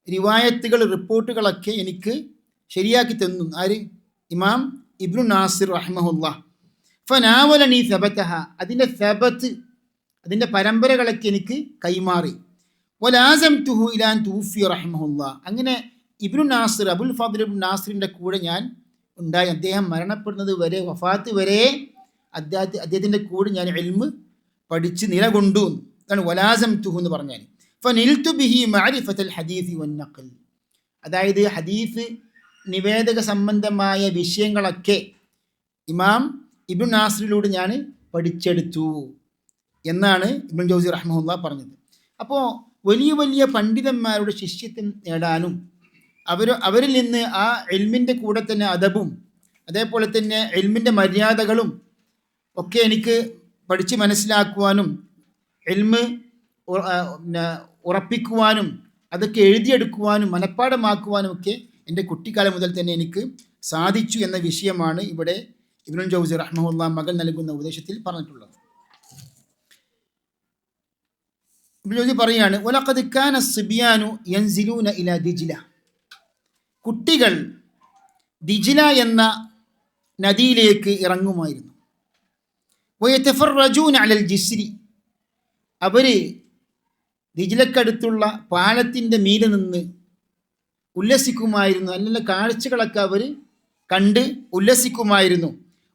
Speaker 1: റിവായത്തുകൾ, റിപ്പോർട്ടുകളൊക്കെ എനിക്ക് ശരിയാക്കി തന്നു. ആര്? ഇമാം ഇബ്നു നാസിർ റഹിമഹുല്ലാഹ്. ഫനാവലനി സബതഹ, അതിൻ്റെ സബത്ത്, അതിൻ്റെ പരമ്പരകളൊക്കെ എനിക്ക് കൈമാറി. വലാസംതുഹു ഇലാ അൻ തൂഫി റഹിമഹുല്ലാഹ്, അങ്ങനെ ഇബ്നു നാസിർ, അബുൽ ഫദ്ൽ ഇബ്നു നാസിറിൻ്റെ കൂടെ ഞാൻ ഉണ്ടായി. അദ്ദേഹം മരണപ്പെടുന്നത് വരെ, വഫാത്ത് വരെ അദ്ദേഹത്തിൻ്റെ കൂടെ ഞാൻ ഇൽമ് പഠിച്ച് നിലകൊണ്ടു. അതാണ് വലാസംതുഹു എന്ന് പറഞ്ഞാൽ. ഫനിൽതു ബിഹി മഅരിഫത്തൽ ഹദീസ് വന്നഖൽ, അതായത് ഹദീസ് നിവേദക സംബന്ധമായ വിഷയങ്ങളൊക്കെ ഇമാം ഇബ്നു നാസിറിലൂടെ ഞാൻ പഠിച്ചെടുത്തു എന്നാണ് ഇബ്നു ജൗസി റഹ്മഹുല്ലാഹ് പറഞ്ഞത്. അപ്പോൾ വലിയ വലിയ പണ്ഡിതന്മാരുടെ ശിഷ്യത്വം നേടാനും അവരിൽ നിന്ന് ആ ഇൽമിൻ്റെ കൂടെ തന്നെ അദബും അതേപോലെ തന്നെ ഇൽമിൻ്റെ മര്യാദകളും ഒക്കെ എനിക്ക് പഠിച്ച് മനസ്സിലാക്കുവാനും ഇൽമ് ഉറപ്പിക്കുവാനും അതൊക്കെ എഴുതിയെടുക്കുവാനും മനഃപ്പാഠമാക്കുവാനും ഒക്കെ എൻ്റെ കുട്ടിക്കാലം മുതൽ തന്നെ എനിക്ക് സാധിച്ചു എന്ന വിഷയമാണ് ഇവിടെ ഇബ്നുൽ ജൗസി റഹ്മഹുല്ലാഹ് മകൻ നൽകുന്ന ഉപദേശത്തിൽ പറഞ്ഞിട്ടുള്ളത്. ഇബ്നുൽ ജൗസി പറയാണ്, വലഖദ് കാന സിബ്യാനു യൻസിലൂന ഇലാ ദിജ്ല, കുട്ടികൾ ദിജ്ല എന്ന നദിയിലേക്ക് ഇറങ്ങുമായിരുന്നു. വയതഫറജൂന അലൽ ജിസ്രി, അവർ ദിജ്ലക്കടുത്തുള്ള പാലത്തിൻ്റെ മീതെ നിന്ന് ഉല്ലസിക്കുമായിരുന്നു. നല്ല നല്ല കാഴ്ചകളൊക്കെ അവർ കണ്ട് ഉല്ലസിക്കുമായിരുന്നു.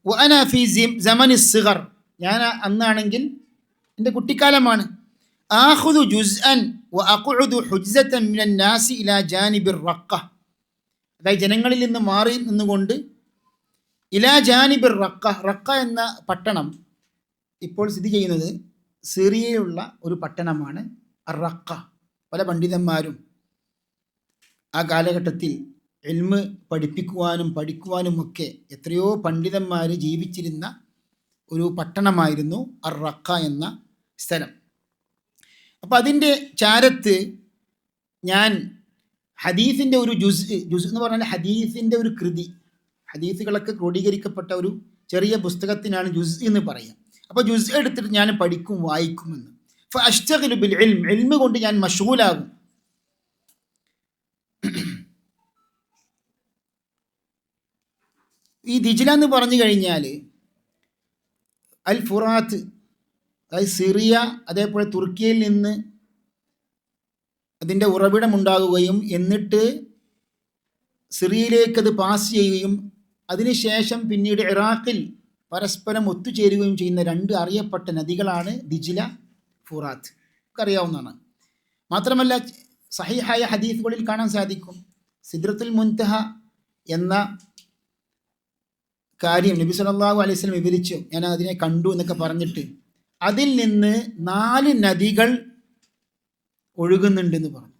Speaker 1: വഅന ഫീ സമനി സിഗർ, ഞാൻ അന്നാണെങ്കിൽ എൻ്റെ കുട്ടിക്കാലമാണ്. ആഖുദു ജുസ്അൻ വഅഖഉദു ഹുജ്സതൻ മിനൻ നാസി ഇലാ ജാനിബിർ റഖ, അതായത് ജനങ്ങളിൽ നിന്ന് മാറി നിന്നുകൊണ്ട് ഇലാ ജാനിബിർ റഖ, റഖ എന്ന പട്ടണം ഇപ്പോൾ സ്ഥിതി ചെയ്യുന്നത് സിറിയയിലുള്ള ഒരു പട്ടണമാണ് റഖ. പല പണ്ഡിതന്മാരും ആ കാലഘട്ടത്തിൽ ഇൽമ് പഠിപ്പിക്കുവാനും പഠിക്കുവാനും ഒക്കെ എത്രയോ പണ്ഡിതന്മാർ ജീവിച്ചിരുന്ന ഒരു പട്ടണമായിരുന്നു റഖ എന്ന സ്ഥലം. അപ്പോൾ അതിൻ്റെ ചാരത്ത് ഞാൻ ഹദീസിൻ്റെ ഒരു ജുസ് എന്ന് പറഞ്ഞാൽ ഹദീസിൻ്റെ ഒരു കൃതി, ഹദീസുകളൊക്കെ ക്രോഡീകരിക്കപ്പെട്ട ഒരു ചെറിയ പുസ്തകത്തിനാണ് ജുസ് എന്ന് പറയുക. അപ്പോൾ ജുസ് എടുത്തിട്ട് ഞാൻ പഠിക്കും, വായിക്കുമെന്ന്. ഫഅശ്തഗിലു ബിൽ ഇൽം, ഇൽമ് കൊണ്ട് ഞാൻ മശ്ഗൂലാകും. ഈ ദിജ്ല എന്ന് പറഞ്ഞു കഴിഞ്ഞാൽ അൽ ഫുറാത്ത്, അതായത് സിറിയ അതേപോലെ തുർക്കിയയിൽ നിന്ന് അതിൻ്റെ ഉറവിടമുണ്ടാകുകയും എന്നിട്ട് സിറിയയിലേക്ക് അത് പാസ് ചെയ്യുകയും അതിനുശേഷം പിന്നീട് ഇറാഖിൽ പരസ്പരം ഒത്തുചേരുകയും ചെയ്യുന്ന 2 അറിയപ്പെട്ട നദികളാണ് ദിജ്ല, ഫുറാത്ത്. ഒക്കെ അറിയാവുന്നതാണ്. മാത്രമല്ല സഹീഹായ ഹദീസുകളിൽ കാണാൻ സാധിക്കും, സിദ്രത്തുൽ മുൻതഹ എന്ന കാര്യം നബി സല്ലല്ലാഹു അലൈഹി വസല്ലം വിവരിച്ചു. ഞാൻ അതിനെ കണ്ടു എന്നൊക്കെ പറഞ്ഞിട്ട് അതിൽ നിന്ന് 4 നദികൾ ഒഴുകുന്നുണ്ടെന്ന് പറഞ്ഞു.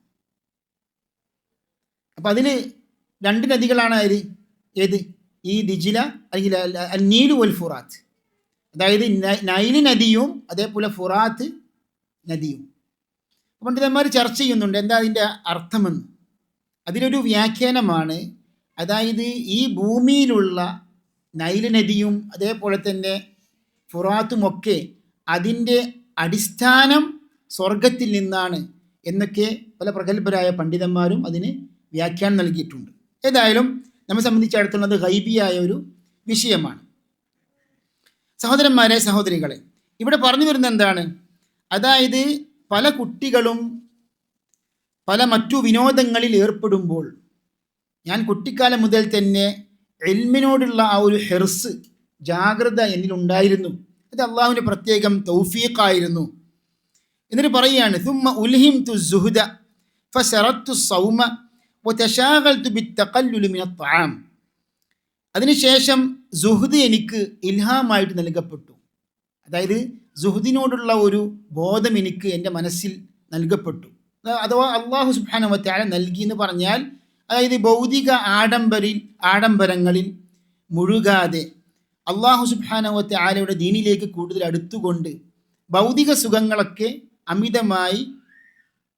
Speaker 1: അപ്പം അതിൽ 2 നദികളാണ് ഏത്? ഈ ദിജ്ല അല്ലെങ്കിൽ നീലു വൽ ഫുറാത്ത്, അതായത് നൈല് നദിയും അതേപോലെ ഫുറാത്ത് നദിയും. പണ്ഡിതന്മാർ ചർച്ച ചെയ്യുന്നുണ്ട് എന്താ അതിൻ്റെ അർത്ഥമെന്ന്. അതിലൊരു വ്യാഖ്യാനമാണ്, അതായത് ഈ ഭൂമിയിലുള്ള നൈല് നദിയും അതേപോലെ തന്നെ ഫുറാത്തുമൊക്കെ അതിൻ്റെ അടിസ്ഥാനം സ്വർഗത്തിൽ നിന്നാണ് എന്നൊക്കെ പല പ്രഗത്ഭരായ പണ്ഡിതന്മാരും അതിന് വ്യാഖ്യാനം നൽകിയിട്ടുണ്ട്. ഏതായാലും നമ്മെ സംബന്ധിച്ചിടത്തോളം ഗൈബിയായ ഒരു വിഷയമാണ്. സഹോദരന്മാരെ, സഹോദരികളെ, ഇവിടെ പറഞ്ഞു വരുന്നത് എന്താണ്? അതായത് പല കുട്ടികളും പല മറ്റു വിനോദങ്ങളിൽ ഏർപ്പെടുമ്പോൾ, ഞാൻ കുട്ടിക്കാലം മുതൽ തന്നെ ഇൽമിനോടുള്ള ആ ഒരു ഹിർസ്, ജാഗ്രത എന്നിലുണ്ടായിരുന്നു. അത് അള്ളാഹുവിൻ്റെ പ്രത്യേകം തൗഫീഖായിരുന്നു. എന്നിട്ട് പറയുകയാണ്, സുമ്മ ഉൽഹിംതു സുഹ്ദ ഫശറത്തു സൗമ വതശാഗൽതു ബിത്തഖല്ലുലി മിനൽ ത്വആം. അതിനുശേഷം സുഹ്ദ് എനിക്ക് ഇൽഹാമായിട്ട് നൽകപ്പെട്ടു. അതായത് സുഹ്ദിനോടുള്ള ഒരു ബോധം എനിക്ക് എൻ്റെ മനസ്സിൽ നൽകപ്പെട്ടു. അഥവാ അള്ളാഹു സുബ്ഹാനഹു വ തആല നൽകി എന്ന് പറഞ്ഞാൽ, അതായത് ഭൗതിക ആഡംബരങ്ങളിൽ മുഴുകാതെ അള്ളാഹു സുബ്ഹാനഹു വ തആലയുടെ ദീനിലേക്ക് കൂടുതൽ അടുത്തുകൊണ്ട് ഭൗതിക സുഖങ്ങളൊക്കെ അമിതമായി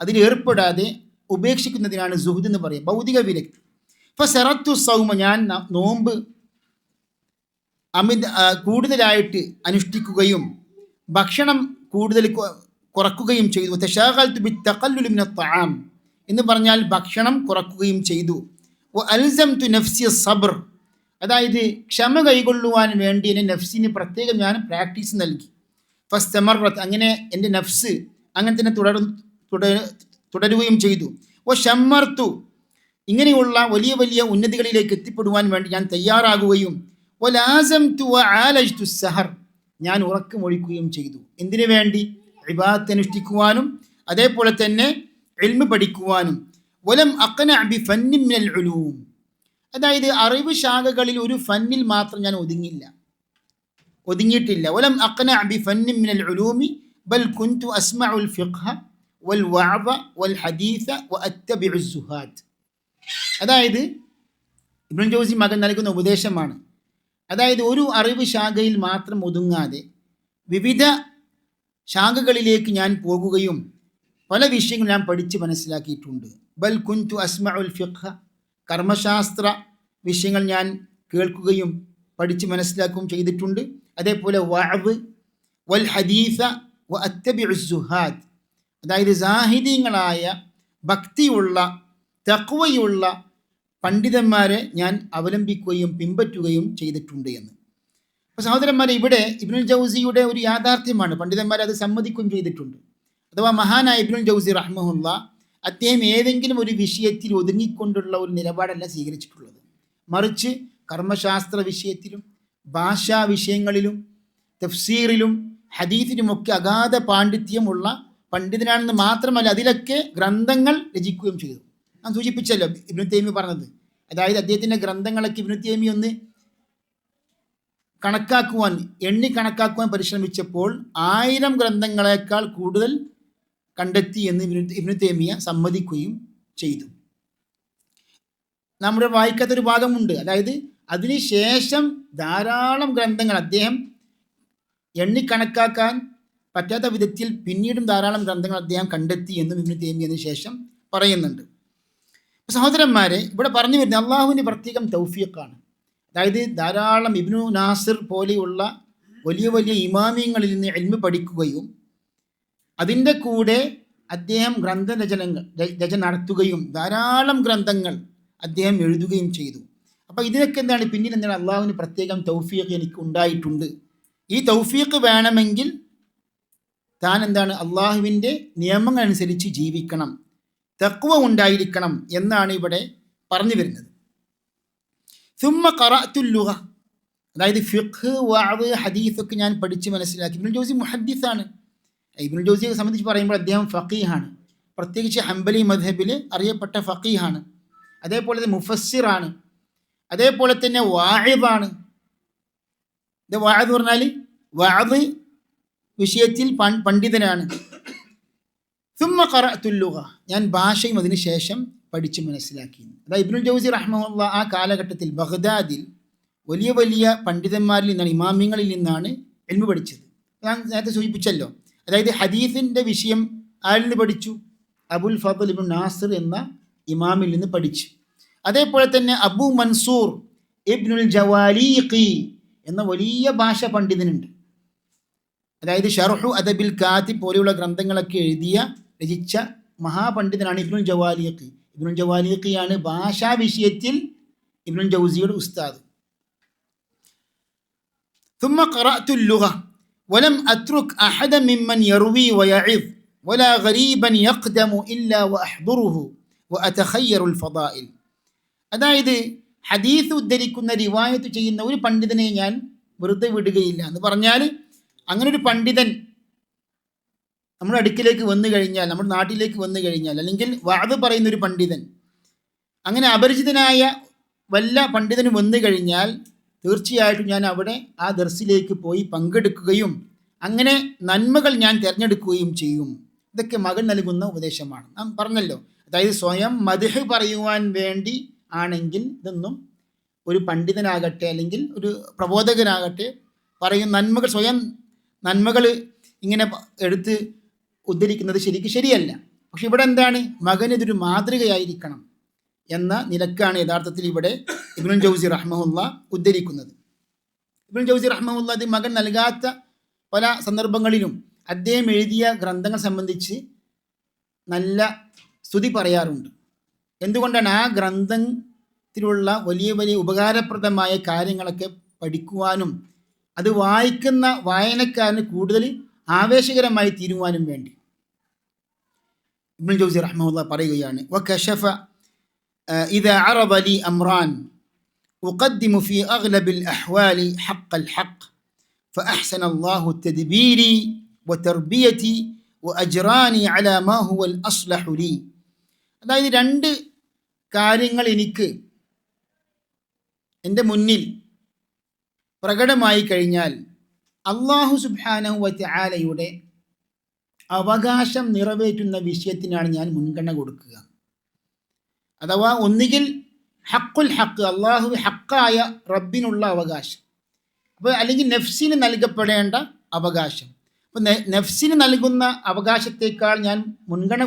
Speaker 1: അതിലേർപ്പെടാതെ ഉപേക്ഷിക്കുന്നതിനാണ് സുഹ്ദ് എന്ന് പറയുക, ഭൗതിക വിരക്തി. ഇപ്പോൾ സെറത്തു സൗമ, ഞാൻ നോമ്പ് കൂടുതലായിട്ട് അനുഷ്ഠിക്കുകയും ഭക്ഷണം കൂടുതൽ കുറക്കുകയും ചെയ്തു. തശാഗൽതു ബിത്തഖല്ലുലി മിനൽ ത്വആം എന്ന് പറഞ്ഞാൽ ഭക്ഷണം കുറക്കുകയും ചെയ്തു. വഅൽസംതു നഫ്സി സബ്ർ, അതായത് ക്ഷമ കൈകൊള്ളുവാൻ വേണ്ടി എൻ്റെ നഫ്സിന് പ്രത്യേകം ഞാൻ പ്രാക്ടീസ് നൽകി. ഫസ്തമറത്ത്, അങ്ങനെ എൻ്റെ നഫ്സ് അങ്ങനെ തന്നെ തുടരുകയും ചെയ്തു. ഷമ്മർത്തു, ഇങ്ങനെയുള്ള വലിയ വലിയ ഉന്നതികളിലേക്ക് എത്തിപ്പെടുവാൻ വേണ്ടി ഞാൻ തയ്യാറാകുകയും, വലാസംതു വആലജ്തു സഹർ, ഞാൻ ഉറക്കമൊഴിക്കുകയും ചെയ്തു. എന്തിനു വേണ്ടി? ഇബാദത്ത് അനുഷ്ഠിക്കുവാനും അതേപോലെ തന്നെ ഇൽമ് പഠിക്കുവാനും. വലം അഖ്ന ബിഫന്നിൻ മിനൽ ഉലൂം, അതായത് അറിവ് ശാഖകളിൽ ഒരു ഫന്നിൽ മാത്രം ഞാൻ ഒതുങ്ങിയിട്ടില്ല. വലം അഖ്ന ബിഫന്നിൻ മിനൽ ഉലൂമി ബൽ കുൻതു അസ്മഉൽ ഫിഖ്ഹ വൽ വഅദ വൽ ഹദീസ വഅത്തബിഉ സുഹാദ്. അതായത് ഇബ്നുൽ ജൗസി മകൻ നൽകുന്ന ഉപദേശമാണ്. അതായത് ഒരു അറിവ് ശാഖയിൽ മാത്രം ഒതുങ്ങാതെ വിവിധ ശാഖകളിലേക്ക് ഞാൻ പോകുകയും പല വിഷയങ്ങൾ ഞാൻ പഠിച്ച് മനസ്സിലാക്കിയിട്ടുണ്ട്. ബൽ കുൻതു അസ്മഉൽ ഫിഖ്ഹ, കർമ്മശാസ്ത്ര വിഷയങ്ങൾ ഞാൻ കേൾക്കുകയും പഠിച്ച് മനസ്സിലാക്കുകയും ചെയ്തിട്ടുണ്ട്. അതേപോലെ വഅദ് വൽ ഹദീസ വഅത്തബിഉ സുഹാദ്, അതായത് സാഹിദീങ്ങളായ ഭക്തിയുള്ള തഖ്വയുള്ള പണ്ഡിതന്മാരെ ഞാൻ അവലംബിക്കുകയും പിൻപറ്റുകയും ചെയ്തിട്ടുണ്ട് എന്ന്. അപ്പോൾ സഹോദരന്മാരെ, ഇവിടെ ഇബ്നുൽ ജൗസിയുടെ ഒരു യാഥാർത്ഥ്യമാണ്, പണ്ഡിതന്മാരെ അത് സമ്മതിക്കുകയും ചെയ്തിട്ടുണ്ട്. അഥവാ മഹാനായ ഇബ്നുൽ ജൗസി റഹ്മഹുല്ലാ, അദ്ദേഹം ഏതെങ്കിലും ഒരു വിഷയത്തിൽ ഒതുങ്ങിക്കൊണ്ടുള്ള ഒരു നിലപാടല്ല സ്വീകരിച്ചിട്ടുള്ളത്. മറിച്ച് കർമ്മശാസ്ത്ര വിഷയത്തിലും ഭാഷാ വിഷയങ്ങളിലും തഫ്സീറിലും ഹദീസിലുമൊക്കെ അഗാധ പാണ്ഡിത്യമുള്ള പണ്ഡിതനാണെന്ന് മാത്രമല്ല, അതിലൊക്കെ ഗ്രന്ഥങ്ങൾ രചിക്കുകയും ചെയ്തു. ഞാൻ സൂചിപ്പിച്ചല്ലോ ഇബ്നു തൈമിയ്യ പറഞ്ഞത്. അതായത് അദ്ദേഹത്തിൻ്റെ ഗ്രന്ഥങ്ങളൊക്കെ ഇബ്നു തൈമിയ്യ ഒന്ന് എണ്ണി കണക്കാക്കുവാൻ പരിശ്രമിച്ചപ്പോൾ 1000 ഗ്രന്ഥങ്ങളെക്കാൾ കൂടുതൽ കണ്ടെത്തി എന്ന് ഇബ്നു തൈമിയ്യ സമ്മതിക്കുകയും ചെയ്തു. നമ്മുടെ വായിക്കാത്തൊരു ഭാഗമുണ്ട്. അതായത് അതിനുശേഷം ധാരാളം ഗ്രന്ഥങ്ങൾ അദ്ദേഹം എണ്ണിക്കണക്കാക്കാൻ പറ്റാത്ത വിധത്തിൽ പിന്നീടും ധാരാളം ഗ്രന്ഥങ്ങൾ അദ്ദേഹം കണ്ടെത്തി എന്നും ഇബ്നു തൈമിയ്യതിന് ശേഷം പറയുന്നുണ്ട്. സഹോദരന്മാരെ, ഇവിടെ പറഞ്ഞു വരുന്നത് അള്ളാഹുവിൻ്റെ പ്രത്യേകം തൗഫീഖാണ്. അതായത് ധാരാളം ഇബ്നു നാസിർ പോലെയുള്ള വലിയ വലിയ ഇമാമിയങ്ങളിൽ നിന്ന് ഇൽമ് പഠിക്കുകയും അതിൻ്റെ കൂടെ അദ്ദേഹം രചന നടത്തുകയും ധാരാളം ഗ്രന്ഥങ്ങൾ അദ്ദേഹം എഴുതുകയും ചെയ്തു. അപ്പോൾ ഇതിനൊക്കെ എന്താണ് പിന്നിൽ എന്താണ്? അള്ളാഹുവിന് പ്രത്യേകം തൗഫീഖ് എനിക്ക് ഉണ്ടായിട്ടുണ്ട്. ഈ തൗഫീഖ് വേണമെങ്കിൽ താൻ എന്താണ് അള്ളാഹുവിൻ്റെ നിയമങ്ങൾ അനുസരിച്ച് ജീവിക്കണം, തഖ്വ ഉണ്ടായിരിക്കണം എന്നാണ് ഇവിടെ പറഞ്ഞു വരുന്നത്. സുമ്മ ഖറഅത്തുൽ ലുഗ, അതായത് ഫിഖ് വഅദ് ഹദീസൊക്കെ ഞാൻ പഠിച്ച് മനസ്സിലാക്കി. ഇബ്നുൽ ജൗസി മുഹദ്ദിസാണ്. ഇബ്നുൽ ജൗസിയെ സംബന്ധിച്ച് പറയുമ്പോൾ അദ്ദേഹം ഫഖീഹാണ്, പ്രത്യേകിച്ച് ഹംബലി മദ്ഹബിൽ അറിയപ്പെട്ട ഫഖീഹാണ്. അതേപോലെ തന്നെ മുഫസ്സിറാണ്. അതേപോലെ തന്നെ വാഇദാണ്. ഇത് വാഇദ് പറഞ്ഞാൽ വഅദ് വിഷയത്തിൽ പണ്ഡിതനാണ്. സുമ്മ ഖറഅത്തുൽ ലുഗ, ഞാൻ ഭാഷയും അതിന് ശേഷം പഠിച്ച് മനസ്സിലാക്കി. അതായത് ഇബ്നുൽ ജൗസി റഹ്മഹുല്ലാ ആ കാലഘട്ടത്തിൽ ബഗ്ദാദിൽ വലിയ വലിയ പണ്ഡിതന്മാരിൽ നിന്നാണ്, ഇമാമിങ്ങളിൽ നിന്നാണ് ഇൽമു പഠിച്ചത്. ഞാൻ നേരത്തെ സൂചിപ്പിച്ചല്ലോ. അതായത് ഹദീസിൻ്റെ വിഷയം ആരിൽ നിന്ന് പഠിച്ചു? അബുൽ ഫദ്ൽ ഇബ്നു നാസിർ എന്ന ഇമാമിൽ നിന്ന് പഠിച്ചു. അതേപോലെ തന്നെ അബൂ മൻസൂർ ഇബ്നുൽ ജവാലീഖി എന്ന വലിയ ഭാഷ പണ്ഡിതനുണ്ട്. അതായത് ഷർഹു അദബിൽ കാത്തിബ് പോലെയുള്ള ഗ്രന്ഥങ്ങളൊക്കെ രചിച്ച മഹാപണ്ഡിതനാണ് ഇബ്നുൽ ജവാലീഖി. ഇബ്നുൽ ജവാലീഖിയാണ് ഭാഷാ വിഷയത്തിൽ ഇബ്നുൽ ജൗസിയുടെ ഉസ്താദ്. ثم قرأت اللغة ولم أترك أحدا ممن يروي ويعظ ولا غريبا يقدم إلا وأحضره وأتخير الفضائل. അതായത് ഹദീസ് ഉദ്ധരിക്കുന്ന റിവായത്ത് ചെയ്യുന്ന ഒരു പണ്ഡിതനെ ഞാൻ വെറുതെ വിടുകയില്ല എന്ന് പറഞ്ഞാൽ, അങ്ങനെ ഒരു പണ്ഡിതൻ നമ്മുടെ അടുക്കിലേക്ക് വന്നു കഴിഞ്ഞാൽ, നമ്മുടെ നാട്ടിലേക്ക് വന്നു കഴിഞ്ഞാൽ, അല്ലെങ്കിൽ വഅദ് പറയുന്ന ഒരു പണ്ഡിതൻ, അങ്ങനെ അപരിചിതനായ വല്ല പണ്ഡിതനും വന്നു കഴിഞ്ഞാൽ തീർച്ചയായിട്ടും ഞാൻ അവിടെ ആ ദർസിലേക്ക് പോയി പങ്കെടുക്കുകയും അങ്ങനെ നന്മകൾ ഞാൻ തിരഞ്ഞെടുക്കുകയും ചെയ്യും. ഇതൊക്കെ മകൻ നൽകുന്ന ഉപദേശമാണ്. നാം പറഞ്ഞല്ലോ, അതായത് സ്വയം മദ്ഹ് പറയുവാൻ വേണ്ടി ആണെങ്കിൽ ഇതൊന്നും ഒരു പണ്ഡിതനാകട്ടെ അല്ലെങ്കിൽ ഒരു പ്രബോധകനാകട്ടെ പറയും നന്മകൾ, സ്വയം നന്മകൾ ഇങ്ങനെ എടുത്ത് ഉദ്ധരിക്കുന്നത് ശരിയല്ല. പക്ഷെ ഇവിടെ എന്താണ്, മകൻ ഇതൊരു മാതൃകയായിരിക്കണം എന്ന നിലക്കാണ് യഥാർത്ഥത്തിൽ ഇവിടെ ഇബ്നുൽ ജൗസി റഹ്മഹുല്ല ഉദ്ധരിക്കുന്നത്. ഇബ്നുൽ ജൗസി റഹ്മഹുല്ല അത് മകൻ നൽകാത്ത പല സന്ദർഭങ്ങളിലും അദ്ദേഹം എഴുതിയ ഗ്രന്ഥങ്ങൾ സംബന്ധിച്ച് നല്ല സ്തുതി പറയാറുണ്ട്. എന്തുകൊണ്ടാണ്? ആ ഗ്രന്ഥത്തിലുള്ള വലിയ വലിയ ഉപകാരപ്രദമായ കാര്യങ്ങളൊക്കെ പഠിക്കുവാനും അത് വായിക്കുന്ന വായനക്കാരന് കൂടുതൽ ആവേശകരമായി തീരുവാനും വേണ്ടി. ഇബ്നുൽ ജൗസി റഹ്മഹുല്ല പറയുകയാണ്, വകശഫ إذا عرض لي أمران أقدم في أغلب الأحوال حق الحق فأحسن الله تدبيري وتربيتي وأجراني على ما هو الأصلح لي. അതായത് രണ്ട് കാര്യങ്ങൾ എനിക്ക് എൻ്റെ മുന്നിൽ പ്രകടമായി കഴിഞ്ഞാൽ അല്ലാഹു സുബ്ഹാനഹു വ തആലയുടെ അവകാശം നിറവേറ്റുന്ന വിഷയത്തിനാണ് ഞാൻ മുൻഗണന കൊടുക്കുക. അഥവാ ഒന്നുകിൽ ഹക്കുൽ ഹക്ക്, അള്ളാഹു ഹക്കായ റബ്ബിനുള്ള അവകാശം, അപ്പോൾ അല്ലെങ്കിൽ നഫ്സിന് നൽകപ്പെടേണ്ട അവകാശം. അപ്പോൾ നഫ്സിന് നൽകുന്ന അവകാശത്തേക്കാൾ ഞാൻ മുൻഗണന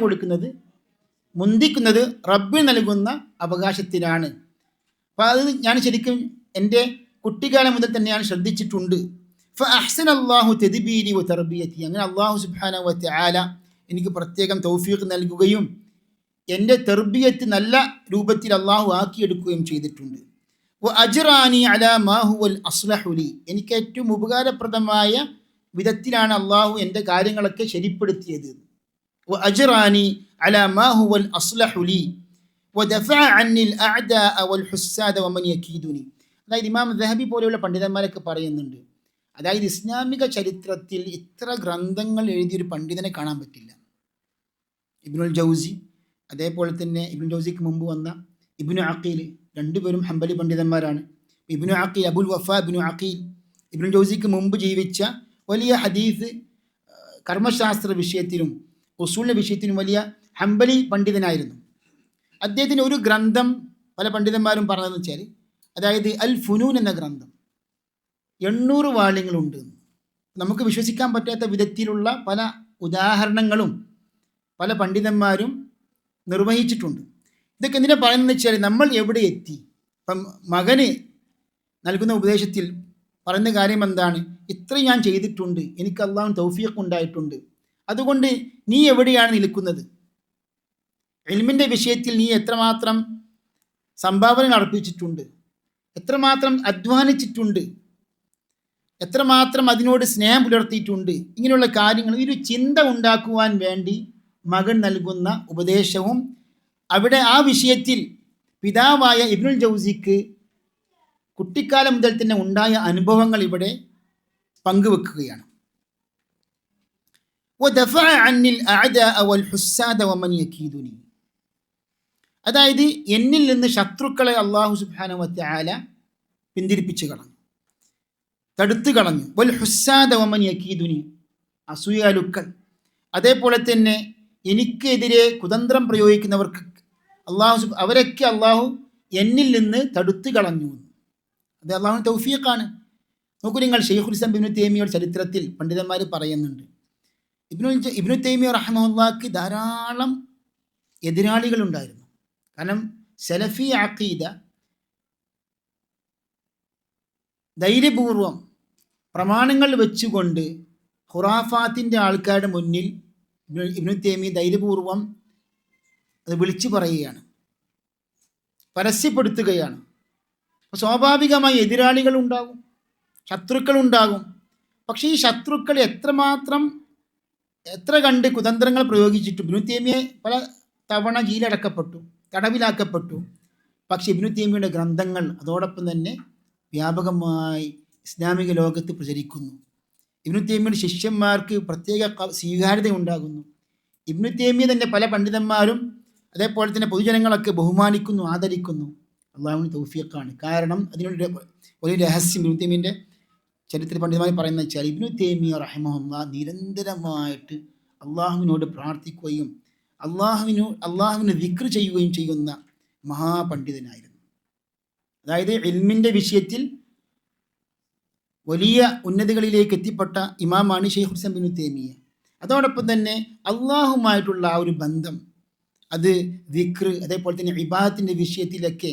Speaker 1: മുന്തിക്കുന്നത് റബ്ബിന് നൽകുന്ന അവകാശത്തിനാണ്. അപ്പോൾ അത് ഞാൻ ശരിക്കും എൻ്റെ കുട്ടിക്കാലം മുതൽ തന്നെ ഞാൻ ശ്രദ്ധിച്ചിട്ടുണ്ട്. ഫഅഹ്സന അല്ലാഹു തദ്ബീരി വ തർബിയതി. അങ്ങനെ അല്ലാഹു സുബ്ഹാനഹു വ തആല എനിക്ക് പ്രത്യേകം തൗഫീഖ് നൽകുകയും എൻ്റെ തെർബിയത്ത് നല്ല രൂപത്തിൽ അള്ളാഹു ആക്കിയെടുക്കുകയും ചെയ്തിട്ടുണ്ട്. വ അജ്റാനി അലാ മാ ഹുവൽ അസ്ലഹു ലി. എനിക്ക് ഏറ്റവും ഉപകാരപ്രദമായ വിധത്തിലാണ് അള്ളാഹു എൻ്റെ കാര്യങ്ങളൊക്കെ ശരിപ്പെടുത്തിയത്. വ അജ്റാനി അലാ മാ ഹുവൽ അസ്ലഹു ലി വ ദഫഅ അന്നിൽ അഅദാഅ വൽ ഹുസ്സാദ വമൻ യകീദുനി. അതായത് ഇമാം ദഹബി പോലെയുള്ള പണ്ഡിതന്മാരൊക്കെ പറയുന്നുണ്ട്, അതായത് ഇസ്ലാമിക ചരിത്രത്തിൽ ഇത്ര ഗ്രന്ഥങ്ങൾ എഴുതിയൊരു പണ്ഡിതനെ കാണാൻ പറ്റില്ല. ഇബ്നുൽ ജൗസി, അതേപോലെ തന്നെ ഇബ്നുൽ ജൗസിക്ക് മുമ്പ് വന്ന ഇബ്നു അഖീൽ, രണ്ടുപേരും ഹംബലി പണ്ഡിതന്മാരാണ്. ഇബ്നു അഖീൽ, അബുൽ വഫ ഇബ്നു അഖീൽ, ഇബ്നുൽ ജൗസിക്ക് മുമ്പ് ജീവിച്ച വലിയ ഹദീസ് കർമ്മശാസ്ത്ര വിഷയത്തിലും ഉസൂലിൻ്റെ വിഷയത്തിലും വലിയ ഹംബലി പണ്ഡിതനായിരുന്നു. അദ്ദേഹത്തിന് ഒരു ഗ്രന്ഥം പല പണ്ഡിതന്മാരും പറഞ്ഞതെന്ന് വെച്ചാൽ, അതായത് അൽ ഫുനൂൻ എന്ന ഗ്രന്ഥം 800 വാള്യങ്ങളുണ്ട്. നമുക്ക് വിശ്വസിക്കാൻ പറ്റാത്ത വിധത്തിലുള്ള പല ഉദാഹരണങ്ങളും പല പണ്ഡിതന്മാരും നിർവഹിച്ചിട്ടുണ്ട്. ഇതൊക്കെ എന്തിനാ പറയുന്നത് വെച്ചാൽ, നമ്മൾ എവിടെ എത്തി. ഇപ്പം മകന് നൽകുന്ന ഉപദേശത്തിൽ പറയുന്ന കാര്യം എന്താണ്, ഇത്രയും ഞാൻ ചെയ്തിട്ടുണ്ട്, എനിക്ക് അല്ലാഹു തൗഫീഖ് ഉണ്ടായിട്ടുണ്ട്, അതുകൊണ്ട് നീ എവിടെയാണ് നിൽക്കുന്നത്, ഇൽമിൻ്റെ വിഷയത്തിൽ നീ എത്രമാത്രം സംഭാവന അർപ്പിച്ചിട്ടുണ്ട്, എത്രമാത്രം അധ്വാനിച്ചിട്ടുണ്ട്, എത്രമാത്രം അതിനോട് സ്നേഹം പുലർത്തിയിട്ടുണ്ട്, ഇങ്ങനെയുള്ള കാര്യങ്ങൾ ഒരു ചിന്ത ഉണ്ടാക്കുവാൻ വേണ്ടി മകൻ നൽകുന്ന ഉപദേശവും അവിടെ ആ വിഷയത്തിൽ പിതാവായ ഇബ്നുൽ ജൗസിക്ക് കുട്ടിക്കാലം മുതൽ തന്നെ ഉണ്ടായ അനുഭവങ്ങൾ ഇവിടെ പങ്കുവെക്കുകയാണ്. അതായത് എന്നിൽ നിന്ന് ശത്രുക്കളെ അല്ലാഹു സുബ്ഹാനഹു വ തആല പിന്തിരിപ്പിച്ചു കളഞ്ഞു, തടുത്തു കളഞ്ഞു. വൽ ഹുസ്സാദ വമൻ യകീദുനി, അസൂയാലുക്കൾ, അതേപോലെ തന്നെ എനിക്കെതിരെ കുതന്ത്രം പ്രയോഗിക്കുന്നവർക്ക് അവരൊക്കെ അള്ളാഹു എന്നിൽ നിന്ന് തടുത്തു കളഞ്ഞു. അത് അള്ളാഹുവിൻ്റെ തൗഫീഖാണ്. നോക്കൂ നിങ്ങൾ, ശൈഖുൽ ഇസ്ലാം ഇബ്നു തൈമിയ്യയുടെ ചരിത്രത്തിൽ പണ്ഡിതന്മാർ പറയുന്നുണ്ട്, ഇബ്നു തൈമിയ്യ റഹ്മഹുല്ലാഹ്ക്ക് ധാരാളം എതിരാളികളുണ്ടായിരുന്നു. കാരണം സലഫി അഖീദ ധൈര്യപൂർവം പ്രമാണങ്ങൾ വെച്ചുകൊണ്ട് ഖുറാഫാത്തിൻ്റെ ആൾക്കാരുടെ മുന്നിൽ ഇബ്നു തൈമിയ്യ ധൈര്യപൂർവം അത് വിളിച്ചു പറയുകയാണ്, പരസ്യപ്പെടുത്തുകയാണ്. അപ്പോൾ സ്വാഭാവികമായി എതിരാളികളുണ്ടാകും, ശത്രുക്കളുണ്ടാകും. പക്ഷേ ഈ ശത്രുക്കൾ എത്ര കണ്ട് കുതന്ത്രങ്ങൾ പ്രയോഗിച്ചിട്ടും ഇബ്നു തൈമിയ്യ പല തവണ ജയിലടക്കപ്പെട്ടു, തടവിലാക്കപ്പെട്ടു. പക്ഷേ ഇബ്നു തൈമിയ്യയുടെ ഗ്രന്ഥങ്ങൾ അതോടൊപ്പം തന്നെ വ്യാപകമായി ഇസ്ലാമിക ലോകത്ത് പ്രചരിക്കുന്നു. ഇബ്നു തൈമിയ്യയുടെ ശിഷ്യന്മാർക്ക് പ്രത്യേക സ്വീകാര്യത ഉണ്ടാകുന്നു. ഇബ്നു തൈമിയ്യ തന്നെ പല പണ്ഡിതന്മാരും അതേപോലെ തന്നെ പൊതുജനങ്ങളൊക്കെ ബഹുമാനിക്കുന്നു, ആദരിക്കുന്നു. അള്ളാഹുവിൻ്റെ തൗഫീഖാണ്. കാരണം അതിനൊരു ഒരു രഹസ്യം ഇബ്നു തൈമിയ്യയുടെ ചരിത്ര പണ്ഡിതമായി പറയുന്നത് വെച്ചാൽ ഇബ്നു തൈമിയ്യ റഹിമഹുല്ലാഹ് നിരന്തരമായിട്ട് അള്ളാഹുവിനോട് പ്രാർത്ഥിക്കുകയും അള്ളാഹുവിന് ദിക്ർ ചെയ്യുകയും ചെയ്യുന്ന മഹാപണ്ഡിതനായിരുന്നു. അതായത് ഇൽമിൻ്റെ വിഷയത്തിൽ വലിയ ഉന്നതികളിലേക്ക് എത്തിപ്പെട്ട ഇമാമാണ് ശൈഖുൽ ഇസ്ലാം ഇബ്നു തൈമിയ്യ. അതോടൊപ്പം തന്നെ അള്ളാഹുമായിട്ടുള്ള ആ ഒരു ബന്ധം, അത് ദിക്ർ അതേപോലെ തന്നെ ഇബാദത്തിൻ്റെ വിഷയത്തിലൊക്കെ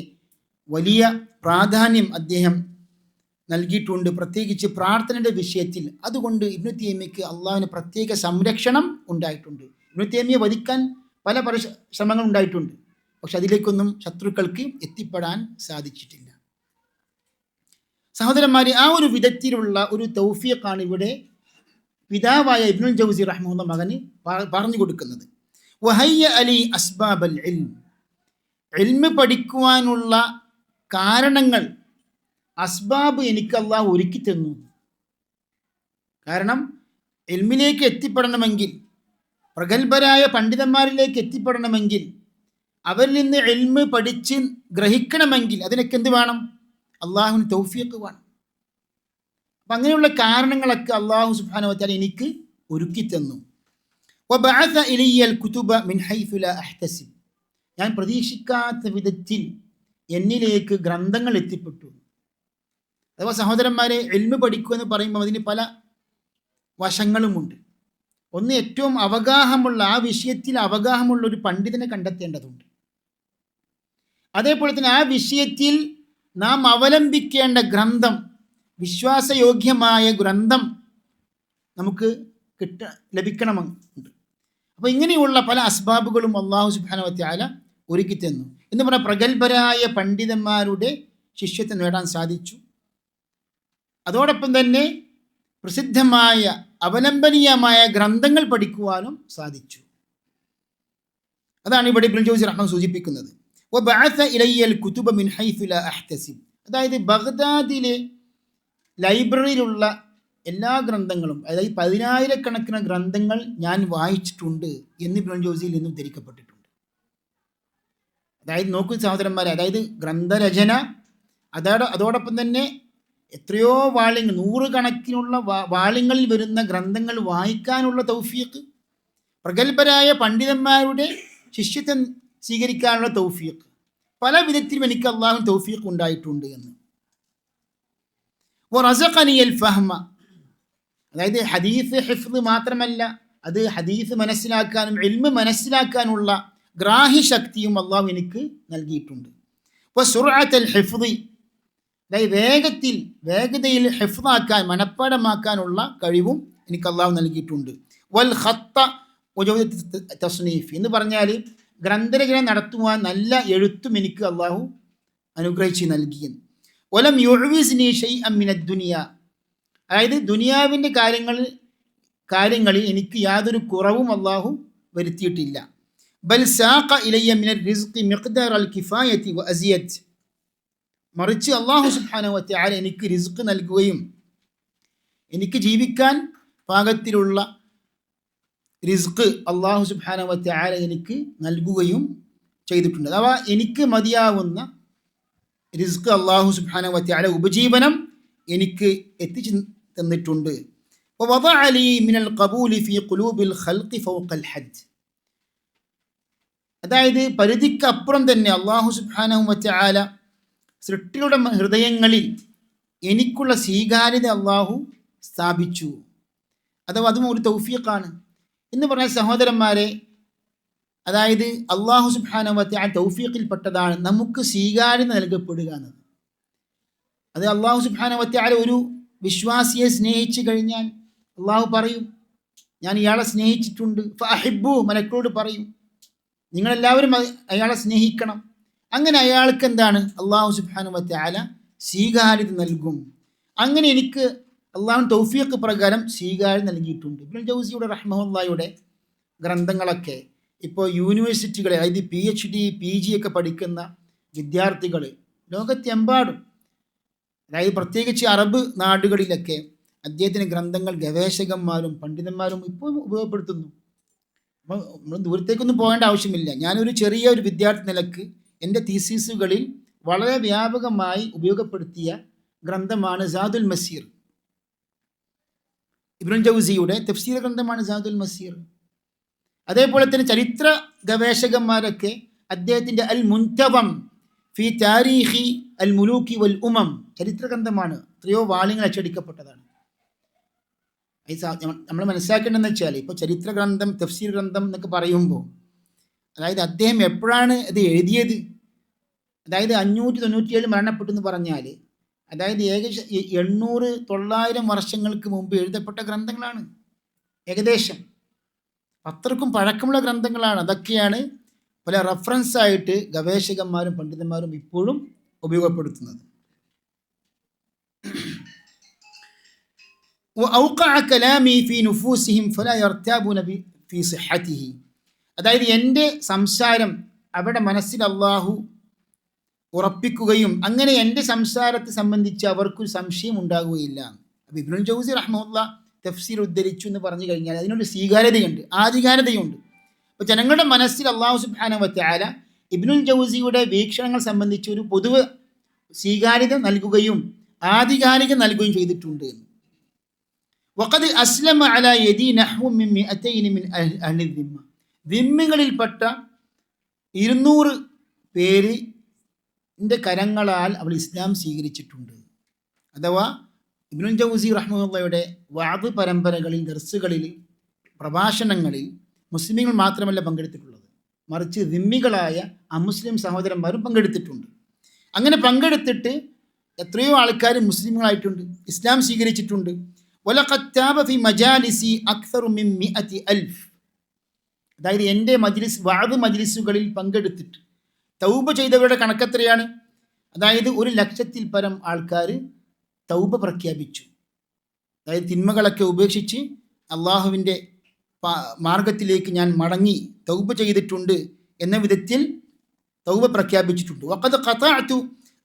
Speaker 1: വലിയ പ്രാധാന്യം അദ്ദേഹം നൽകിയിട്ടുണ്ട്, പ്രത്യേകിച്ച് പ്രാർത്ഥനയുടെ വിഷയത്തിൽ. അതുകൊണ്ട് ഇബ്നു തൈമിയ്യക്ക് അള്ളാഹുവിന് പ്രത്യേക സംരക്ഷണം ഉണ്ടായിട്ടുണ്ട്. ഇബ്നു തൈമിയ്യ വധിക്കാൻ പല ശ്രമങ്ങൾ ഉണ്ടായിട്ടുണ്ട്, പക്ഷെ അതിലേക്കൊന്നും ശത്രുക്കൾക്ക് എത്തിപ്പെടാൻ സാധിച്ചിട്ടില്ല. സഹോദരന്മാരെ, ആ ഒരു വിധത്തിലുള്ള ഒരു തൗഫീഖാണ് ഇവിടെ പിതാവായ ഇബ്നുൽ ജൗസി റഹ്മത്തുള്ളാഹി മകന് പറഞ്ഞു കൊടുക്കുന്നത്. വഹയ്യ അലി അസ്ബാബൽ ഇൽമ് പഠിക്കുവാനുള്ള കാരണങ്ങൾ, അസ്ബാബ് എനിക്ക് അള്ളാഹു ഒരുക്കി തന്നു. കാരണം ഇൽമിലേക്ക് എത്തിപ്പെടണമെങ്കിൽ, പ്രഗത്ഭരായ പണ്ഡിതന്മാരിലേക്ക് എത്തിപ്പെടണമെങ്കിൽ, അവരിൽ നിന്ന് ഇൽമ് പഠിച്ച് ഗ്രഹിക്കണമെങ്കിൽ അതിനൊക്കെ എന്ത് വേണം? അള്ളാഹുവിന് തൗഫീഖ് വേണം. അപ്പം അങ്ങനെയുള്ള കാരണങ്ങളൊക്കെ അള്ളാഹു സുബ്ഹാനഹു വ തആല എനിക്ക് ഒരുക്കി തന്നു. വബഅസ ഇലയ്യൽ കുതുബ മിൻ ഹൈസു ലാ അഹ്തസിബ്, ഞാൻ പ്രതീക്ഷിക്കാത്ത വിധത്തിൽ എന്നിലേക്ക് ഗ്രന്ഥങ്ങൾ എത്തിപ്പെട്ടു. അഥവാ സഹോദരന്മാരെ, ഇൽമ് പഠിക്കുക എന്ന് പറയുമ്പോൾ അതിന് പല വശങ്ങളുമുണ്ട്. ഒന്ന്, ഏറ്റവും അവഗാഹമുള്ള, ആ വിഷയത്തിൽ അവഗാഹമുള്ള ഒരു പണ്ഡിതനെ കണ്ടെത്തേണ്ടതുണ്ട്. അതേപോലെ തന്നെ ആ വിഷയത്തിൽ നാം അവലംബിക്കേണ്ട ഗ്രന്ഥം, വിശ്വാസയോഗ്യമായ ഗ്രന്ഥം നമുക്ക് ലഭിക്കണമെന്നുണ്ട്. അപ്പോൾ ഇങ്ങനെയുള്ള പല അസ്ബാബുകളും അള്ളാഹു സുബ്ഹാനഹു വ തആല ഒരുക്കി തന്നു. എന്ന് പറഞ്ഞാൽ പ്രഗത്ഭരായ പണ്ഡിതന്മാരുടെ ശിഷ്യത്വം നേടാൻ സാധിച്ചു. അതോടൊപ്പം തന്നെ പ്രസിദ്ധമായ അവലംബനീയമായ ഗ്രന്ഥങ്ങൾ പഠിക്കുവാനും സാധിച്ചു. അതാണ് ഇവിടെ ഇബ്നുൽ ജൗസി റഹ്മത്തുള്ളാഹി സൂചിപ്പിക്കുന്നത്. വബഅസ ഇലയ്യൽ കുതുബ മിൻ ഹൈസു ലാ അഹ്തസിബ്, അതായത് ബഗ്ദാദിലെ ലൈബ്രറിയിലുള്ള എല്ലാ ഗ്രന്ഥങ്ങളും, അതായത് 10,000-കണക്കിന് ഗ്രന്ഥങ്ങൾ ഞാൻ വായിച്ചിട്ടുണ്ട് എന്ന് ഇബ്നുൽ ജൗസിയിൽ നിന്നും ധരിക്കപ്പെട്ടിട്ടുണ്ട്. അതായത് നോക്കൂ സഹോദരന്മാരെ, അതായത് ഗ്രന്ഥരചന, അതോടൊപ്പം തന്നെ എത്രയോ വാള്യങ്ങൾ, 100 കണക്കിനുള്ള വാള്യങ്ങളിൽ വരുന്ന ഗ്രന്ഥങ്ങൾ വായിക്കാനുള്ള തൗഫീഖ്, പ്രഗത്ഭരായ പണ്ഡിതന്മാരുടെ ശിഷ്യത്വം സ്വീകരിക്കാനുള്ള തൗഫീഖ്, പല വിധത്തിലും എനിക്ക് അള്ളാഹു തൗഫീഖ് ഉണ്ടായിട്ടുണ്ട് എന്ന്. വറസഖനിയൽ ഫഹ്മ, അതായത് ഹദീസ് ഹിഫ്ദ് മാത്രമല്ല, അത് ഹദീസ് മനസ്സിലാക്കാനും ഇൽമ് മനസ്സിലാക്കാനുള്ള ഗ്രാഹ്യശക്തിയും അള്ളാഹു എനിക്ക് നൽകിയിട്ടുണ്ട്. വസുർഅത്തൽ ഹിഫ്ദി, അതായത് വേഗതയിൽ ഹിഫ്ദാക്കാൻ, മനപ്പാടമാക്കാനുള്ള കഴിവും എനിക്ക് അള്ളാഹു നൽകിയിട്ടുണ്ട്. വൽ ഖത്ത വജൗദത്ത് തസ്നീഫ് എന്ന് പറഞ്ഞാൽ ഗ്രന്ഥരചന നടത്തുവാൻ നല്ല എഴുത്തും എനിക്ക് അള്ളാഹു അനുഗ്രഹിച്ച് നൽകിയെന്ന്. വലം യുഅ്വിസ്നി ശൈഅൻ മിനദ് ദുനിയ, അതായത് ദുനിയാവിൻ്റെ കാര്യങ്ങളിൽ എനിക്ക് യാതൊരു കുറവും അള്ളാഹു വരുത്തിയിട്ടില്ല. ബൽ സാഖ ഇലയ്യ മിനർ റിസ്ഖി മിഖ്ദാർ അൽ കിഫായത്തി വ അസിയത്, മറിച്ച് അള്ളാഹു സുബ്ഹാനഹു വ തആല എനിക്ക് റിസ്ഖ് നൽകുകയും എനിക്ക് ജീവിക്കാൻ പാകത്തിലുള്ള റിസ്ഖ് അള്ളാഹു സുബ്ഹാനഹു വ തആല എനിക്ക് നൽകുകയും ചെയ്തിട്ടുണ്ട്. അഥവാ എനിക്ക് മതിയാവുന്ന റിസ്ഖ് അള്ളാഹു സുബ്ഹാനഹു വ തആല, ഉപജീവനം എനിക്ക് എത്തിച്ചു തന്നിട്ടുണ്ട്. വവദഅ ലീ മിനൽ ഖബൂലി ഫീ ഖുലൂബിൽ ഖൽഖി ഫൗഖൽ ഹദ്, അതായത് പരിധിക്കപ്പുറം തന്നെ അള്ളാഹു സുബ്ഹാനഹു വ തആല സൃഷ്ടികളുടെ ഹൃദയങ്ങളിൽ എനിക്കുള്ള സ്വീകാര്യത അള്ളാഹു സ്ഥാപിച്ചു. അഥവാ അതും ഒരു തൗഫീഖാണ് എന്ന് പറഞ്ഞാൽ സഹോദരന്മാരെ, അതായത് അള്ളാഹു സുബ്ഹാനഹു വ തആല തൗഫീഖിൽപ്പെട്ടതാണ് നമുക്ക് സ്വീകാര്യത നൽകപ്പെടുക എന്നത്. അത് അള്ളാഹു സുബ്ഹാനഹു വ തആല ഒരു വിശ്വാസിയെ സ്നേഹിച്ചു കഴിഞ്ഞാൽ അള്ളാഹു പറയും, ഞാൻ ഇയാളെ സ്നേഹിച്ചിട്ടുണ്ട്, ഫഅഹിബ്ബു, മലക്കളോട് പറയും നിങ്ങളെല്ലാവരും അയാളെ സ്നേഹിക്കണം. അങ്ങനെ അയാൾക്ക് എന്താണ് അള്ളാഹു സുബ്ഹാനഹു വ തആല സ്വീകാര്യത നൽകും. അങ്ങനെ എനിക്ക് അള്ളാഹു തൗഫീഖ് പ്രകാരം സ്വീകാര്യത നൽകിയിട്ടുണ്ട്. ഇബ്നുൽ ജൗസിയുടെ റഹ്മഹുല്ലാഹിയുടെ ഗ്രന്ഥങ്ങളൊക്കെ ഇപ്പോൾ യൂണിവേഴ്സിറ്റികളെ, അതായത് PhD PG ഒക്കെ പഠിക്കുന്ന വിദ്യാർത്ഥികൾ ലോകത്തെമ്പാടും, അതായത് പ്രത്യേകിച്ച് അറബ് നാടുകളിലൊക്കെ അദ്ദേഹത്തിൻ്റെ ഗ്രന്ഥങ്ങൾ ഗവേഷകന്മാരും പണ്ഡിതന്മാരും ഇപ്പോൾ ഉപയോഗപ്പെടുത്തുന്നു. അപ്പോൾ നമ്മൾ ദൂരത്തേക്കൊന്നും പോകേണ്ട ആവശ്യമില്ല. ഞാനൊരു ചെറിയ ഒരു വിദ്യാർത്ഥി നിലക്ക് എൻ്റെ തീസീസുകളിൽ വളരെ വ്യാപകമായി ഉപയോഗപ്പെടുത്തിയ ഗ്രന്ഥമാണ് സാദുൽ മസീർ. ഇബ്നുൽ ജൗസിയുടെ തഫ്സീർ ഗ്രന്ഥമാണ് സാദുൽ മസീർ. അതേപോലെ തന്നെ ചരിത്ര ഗവേഷകന്മാരൊക്കെ അദ്ദേഹത്തിൻ്റെ അൽ മുൻതവം ഫി താരീഖി അൽ മുലൂക്കി വൽ ഉമം ചരിത്ര ഗ്രന്ഥമാണ്, എത്രയോ വാള്യങ്ങൾ അച്ചടിക്കപ്പെട്ടതാണ്. നമ്മൾ മനസ്സിലാക്കേണ്ടതെന്ന് വെച്ചാൽ ഇപ്പോൾ ചരിത്ര ഗ്രന്ഥം തഫ്സീർ ഗ്രന്ഥം എന്നൊക്കെ പറയുമ്പോൾ, അതായത് അദ്ദേഹം എപ്പോഴാണ് ഇത് എഴുതിയത്, അതായത് 597 മരണപ്പെട്ടു എന്ന് പറഞ്ഞാൽ, അതായത് ഏകദേശം 800-900 വർഷങ്ങൾക്ക് മുമ്പ് എഴുതപ്പെട്ട ഗ്രന്ഥങ്ങളാണ്. ഏകദേശം അത്രക്കും പഴക്കമുള്ള ഗ്രന്ഥങ്ങളാണ്. അതൊക്കെയാണ് പല റെഫറൻസായിട്ട് ഗവേഷകന്മാരും പണ്ഡിതന്മാരും ഇപ്പോഴും ഉപയോഗപ്പെടുത്തുന്നത്. അതായത് എൻ്റെ സംസാരം അവരുടെ മനസ്സിൽ അള്ളാഹു ഉറപ്പിക്കുകയും അങ്ങനെ എൻ്റെ സംസാരത്തെ സംബന്ധിച്ച് അവർക്കൊരു സംശയം ഉണ്ടാകുകയില്ല. അപ്പോൾ ഇബ്നുൽ ജൗസി റഹ്മത്തുള്ളാഹി തഫ്സീർ ഉദ്ധരിച്ചു എന്ന് പറഞ്ഞു കഴിഞ്ഞാൽ അതിനൊരു സ്വീകാര്യതയുണ്ട്, ആധികാരികതയുണ്ട്. അപ്പോൾ ജനങ്ങളുടെ മനസ്സിൽ അള്ളാഹു സുബ്ഹാനഹു വ തആല ഇബ്നുൽ ജൗസിയുടെ വീക്ഷണങ്ങൾ സംബന്ധിച്ച് ഒരു പൊതുവെ സ്വീകാര്യത നൽകുകയും ആധികാരിക നൽകുകയും ചെയ്തിട്ടുണ്ട്. വഖദ് അസ്ലമ അലാ യദി നഹ്വ മിൻ 200 മിൻ അഹ്ലി ദിമ്മ, ദിമ്മികളിൽപ്പെട്ട 200 പേരിൻ്റെ കരങ്ങളാൽ അവൾ ഇസ്ലാം സ്വീകരിച്ചിട്ടുണ്ട്. അഥവാ ഇബ്നുൽ ജൗസി റഹ്മത്തുള്ളാഹിയുടെ വഅദ് പരമ്പരകളിൽ, ദർസുകളിൽ, പ്രഭാഷണങ്ങളിൽ മുസ്ലിമീങ്ങൾ മാത്രമല്ല പങ്കെടുത്തിട്ടുള്ളത്, മറിച്ച് ദിമ്മികളായ അമുസ്ലിം സഹോദരന്മാരും പങ്കെടുത്തിട്ടുണ്ട്. അങ്ങനെ പങ്കെടുത്തിട്ട് എത്രയോ ആൾക്കാർ മുസ്ലിമുകളായിട്ടുണ്ട്, ഇസ്ലാം സ്വീകരിച്ചിട്ടുണ്ട്. വലഖദ് താബ ഫി മജാലിസി അക്സറു മിൻ 100,000, അതായത് എൻ്റെ മജ്ലിസ്, വഅദ് മജ്ലിസുകളിൽ പങ്കെടുത്തിട്ട് തൗബ ചെയ്തവരുടെ കണക്കെത്രയാണ്? അതായത് 100,000-ൽ പരം ആൾക്കാർ തൗബ പ്രഖ്യാപിച്ചു. അതായത് തിന്മകളൊക്കെ ഉപേക്ഷിച്ച് അള്ളാഹുവിൻ്റെ മാർഗത്തിലേക്ക് ഞാൻ മടങ്ങി തൗബ ചെയ്തിട്ടുണ്ട് എന്ന വിധത്തിൽ തൗബ പ്രഖ്യാപിച്ചിട്ടുണ്ട്. വഖദ് ഖതഅതു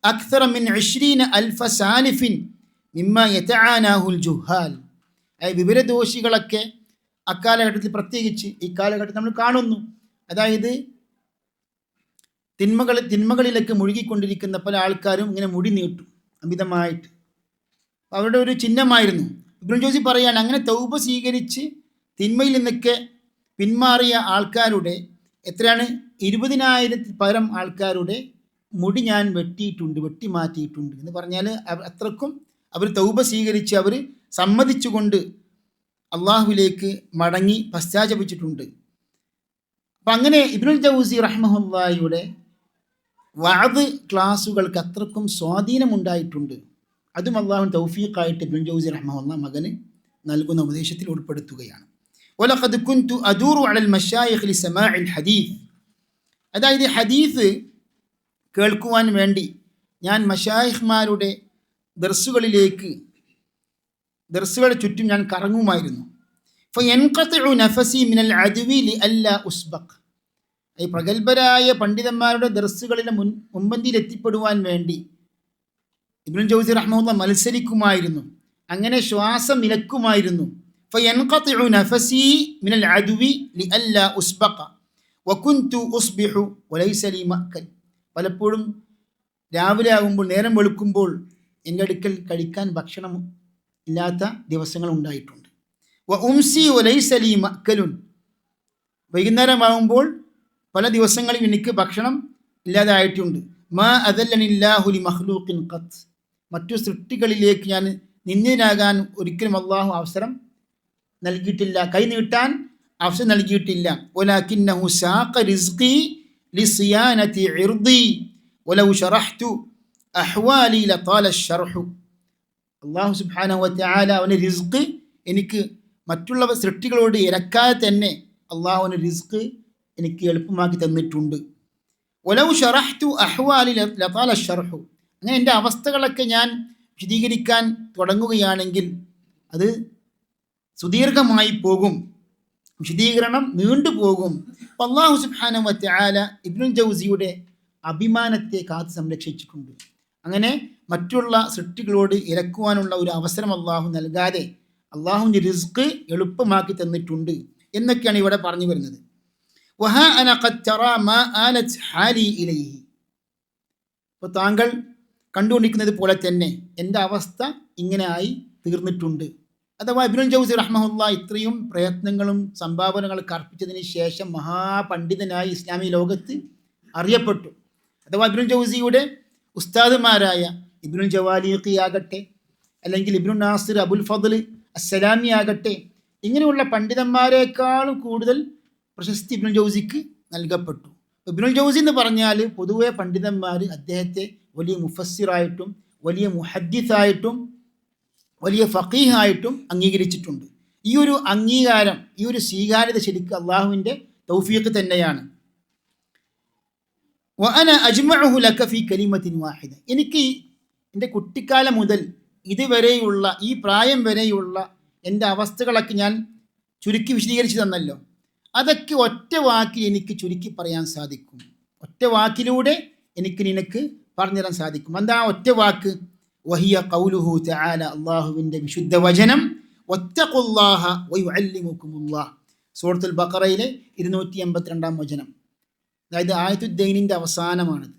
Speaker 1: അക്സറ മിൻ 20,000 സാലിഫിൻ മിമ്മ യതആനാഹുൽ ജുഹാൽ, വിവരദോഷികളൊക്കെ അക്കാലഘട്ടത്തിൽ, പ്രത്യേകിച്ച് ഈ കാലഘട്ടത്തിൽ നമ്മൾ കാണുന്നു, അതായത് തിന്മകളിലേക്ക് മുഴുകിക്കൊണ്ടിരിക്കുന്ന പല ആൾക്കാരും ഇങ്ങനെ മുടി നീട്ടും അമിതമായിട്ട്. അവരുടെ ഒരു ചിഹ്നമായിരുന്നു. ഇബ്നുൽ ജൗസി പറയാണ്, അങ്ങനെ തൗബ സ്വീകരിച്ച് തിന്മയിൽ നിന്നൊക്കെ പിന്മാറിയ ആൾക്കാരുടെ എത്രയാണ് 20,000-ൽ പരം ആൾക്കാരുടെ മുടി ഞാൻ വെട്ടി മാറ്റിയിട്ടുണ്ട് എന്ന് പറഞ്ഞാൽ അത്രക്കും അവർ തൗബ സ്വീകരിച്ച് അവർ സമ്മതിച്ചുകൊണ്ട് അള്ളാഹുവിലേക്ക് മടങ്ങി പശ്ചാത്തപിച്ചിട്ടുണ്ട്. അപ്പം അങ്ങനെ ഇബ്നുൽ ജൗസി റഹ്മത്തുള്ളാഹിയുടെ വഅദ് ക്ലാസുകൾക്ക് അത്രക്കും സ്വാധീനമുണ്ടായിട്ടുണ്ട്. അതും അള്ളാഹു തൗഫീഖായിട്ട് ഇബ്നുൽ ജൗസി റഹ്മത്തുള്ളാഹി മകന് നൽകുന്ന ഉപദേശത്തിൽ ഉൾപ്പെടുത്തുകയാണ്. വലഖദ് കുൻതു അദൂറു അലൽ മശായിഖ് ലിസമാഇൽ ഹദീസ്, അതായത് ഹദീസ് കേൾക്കുവാൻ വേണ്ടി ഞാൻ മശായിഖ്മാരുടെ ദർസുകളുടെ ചുറ്റും ഞാൻ കറങ്ങുമായിരുന്നു. ഫയൻഖതിഉ നഫസി മിനൽ അദ്വി ലിഅല്ലാ ഉസ്ബഖ്, ഈ പ്രഗത്ഭരായ പണ്ഡിതന്മാരുടെ ദർസുകളിലെ മുൻപന്തിയിൽ എത്തിപ്പെടുവാൻ വേണ്ടി ഇബ്നുൽ ജൗസി റഹ്മത്തുള്ളാഹി മത്സരിക്കുമായിരുന്നു. അങ്ങനെ ശ്വാസം നിലക്കുമായിരുന്നു. ഫയൻഖതിഉ നഫസി മിനൽ അദ്വി ലിഅല്ലാ ഉസ്ബഖ വകുൻതു ഉസ്ബിഹു വലൈസ ലി മഅക്കൽ, പലപ്പോഴും രാവിലെ ആകുമ്പോൾ, നേരം വെളുക്കുമ്പോൾ എൻ്റെ അടുക്കൽ കഴിക്കാൻ ഭക്ഷണം ഇല്ലാത്ത ദിവസങ്ങൾ ഉണ്ടായിട്ടുണ്ട്. വ ഉംസി വലൈസ ലി മഅക്കലുൻ, വൈകുന്നേരമാകുമ്പോൾ പല ദിവസങ്ങളിൽ എനിക്ക് ഭക്ഷണം ഇല്ലാതായിട്ടുണ്ട്. മാ അദല്ലനില്ലാഹു ലി മഖ്ലൂഖിൻ ഖത്ത്, മറ്റു സൃഷ്ടികളിലേക്ക് ഞാൻ നിന്ദ്യനാകാൻ ഒരിക്കലും അള്ളാഹു അവസരം നൽകിയിട്ടില്ല, കൈ നീട്ടാൻ അവസരം നൽകിയിട്ടില്ല. വലാകിന്നഹു സാഖ റിസ്ഖി ലിസിയാനതി ഇർദി വലൗ ശറഹ്തു അഹ്വാലി ലതാല അശ്ശർഹു. അല്ലാഹു സുബ്ഹാനഹു വതആല അവൻ്റെ റിസ്ക് എനിക്ക് മറ്റുള്ള സൃഷ്ടികളോട് ഇരക്കാതെ തന്നെ അള്ളാഹുവിന് റിസ്ക് എനിക്ക് എളുപ്പമാക്കി തന്നിട്ടുണ്ട്. വലൗ ശറഹ്തു അഹ്വാലി ലതാല അശ്ശർഹു. അങ്ങനെ എൻ്റെ അവസ്ഥകളൊക്കെ ഞാൻ വിശദീകരിക്കാൻ തുടങ്ങുകയാണെങ്കിൽ അത് സുദീർഘമായി പോകും, വിശദീകരണം നീണ്ടുപോകും. അല്ലാഹു സുബ്ഹാനഹു വതആല ഇബ്നുൽ ജൗസിയുടെ അഭിമാനത്തെ കാത്ത് സംരക്ഷിച്ചിട്ടുണ്ട്. അങ്ങനെ മറ്റുള്ള സൃഷ്ടികളോട് ഇരക്കുവാനുള്ള ഒരു അവസരം അള്ളാഹു നൽകാതെ അള്ളാഹുവിൻ്റെ റിസ്ക് എളുപ്പമാക്കി തന്നിട്ടുണ്ട് എന്നൊക്കെയാണ് ഇവിടെ പറഞ്ഞു വരുന്നത്. വഹാ അന ഖദ് തറാ മാ ആലത് ഹാലി ഇലൈഹി. അപ്പോൾ താങ്കൾ കണ്ടുകൊണ്ടിരിക്കുന്നത് പോലെ തന്നെ എൻ്റെ അവസ്ഥ ഇങ്ങനെ ആയി തീർന്നിട്ടുണ്ട്. അഥവാ ഇബ്നുൽ ജൗസി റഹ്മഹുല്ലാ ഇത്രയും പ്രയത്നങ്ങളും സംഭാവനകളൊക്കെ അർപ്പിച്ചതിന് ശേഷം മഹാപണ്ഡിതനായി ഇസ്ലാമിക ലോകത്ത് അറിയപ്പെട്ടു. അഥവാ ഇബ്നുൽ ജൗസിയുടെ ഉസ്താദുമാരായ ഇബ്നുൽ ജവാലിഖി ആകട്ടെ, അല്ലെങ്കിൽ ഇബ്നുൽ നാസിർ അബുൽ ഫദ്ൽ അസ്സലാമി ആകട്ടെ, ഇങ്ങനെയുള്ള പണ്ഡിതന്മാരെക്കാളും കൂടുതൽ പ്രശസ്തി ഇബ്നുൽ ജൗസിക്ക് നൽകപ്പെട്ടു. ഇബ്നുൽ ജൗസി എന്ന് പറഞ്ഞാൽ പൊതുവെ പണ്ഡിതന്മാർ അദ്ദേഹത്തെ വലിയ മുഫസ്സിറായിട്ടും വലിയ മുഹദ്ദിസായിട്ടും വലിയ ഫഖീഹായിട്ടും അംഗീകരിച്ചിട്ടുണ്ട്. ഈ ഒരു അംഗീകാരം, ഈ ഒരു സ്വീകാര്യത ശരിക്കും അള്ളാഹുവിൻ്റെ തൗഫീഖ് തന്നെയാണ്. വഅന അജ്മഉഹു ലക ഫീ കലിമത്തിൻ വാഹിദ. എനിക്ക് എൻ്റെ കുട്ടിക്കാലം മുതൽ ഇതുവരെയുള്ള ഈ പ്രായം വരെയുള്ള എൻ്റെ അവസ്ഥകളൊക്കെ ഞാൻ ചുരുക്കി വിശദീകരിച്ച് തന്നല്ലോ. അതൊക്കെ ഒറ്റ വാക്കിൽ എനിക്ക് ചുരുക്കി പറയാൻ സാധിക്കും. ഒറ്റ വാക്കിലൂടെ നിനക്ക് പറഞ്ഞുതരാൻ സാധിക്കും. എന്താ ഒറ്റ വാക്ക്? വഹിയ ഖൗലുഹു തആല, അല്ലാഹുവിൻ്റെ വിശുദ്ധ വചനം, വത്തഖുല്ലാഹ വയുഅല്ലിമുകുമുല്ലാഹ്. സൂറത്തുൽ ബഖറയിലെ 282 വചനം, അതായത് ആയത്തുദ്ദൈനിൻ്റെ അവസാനമാണിത്.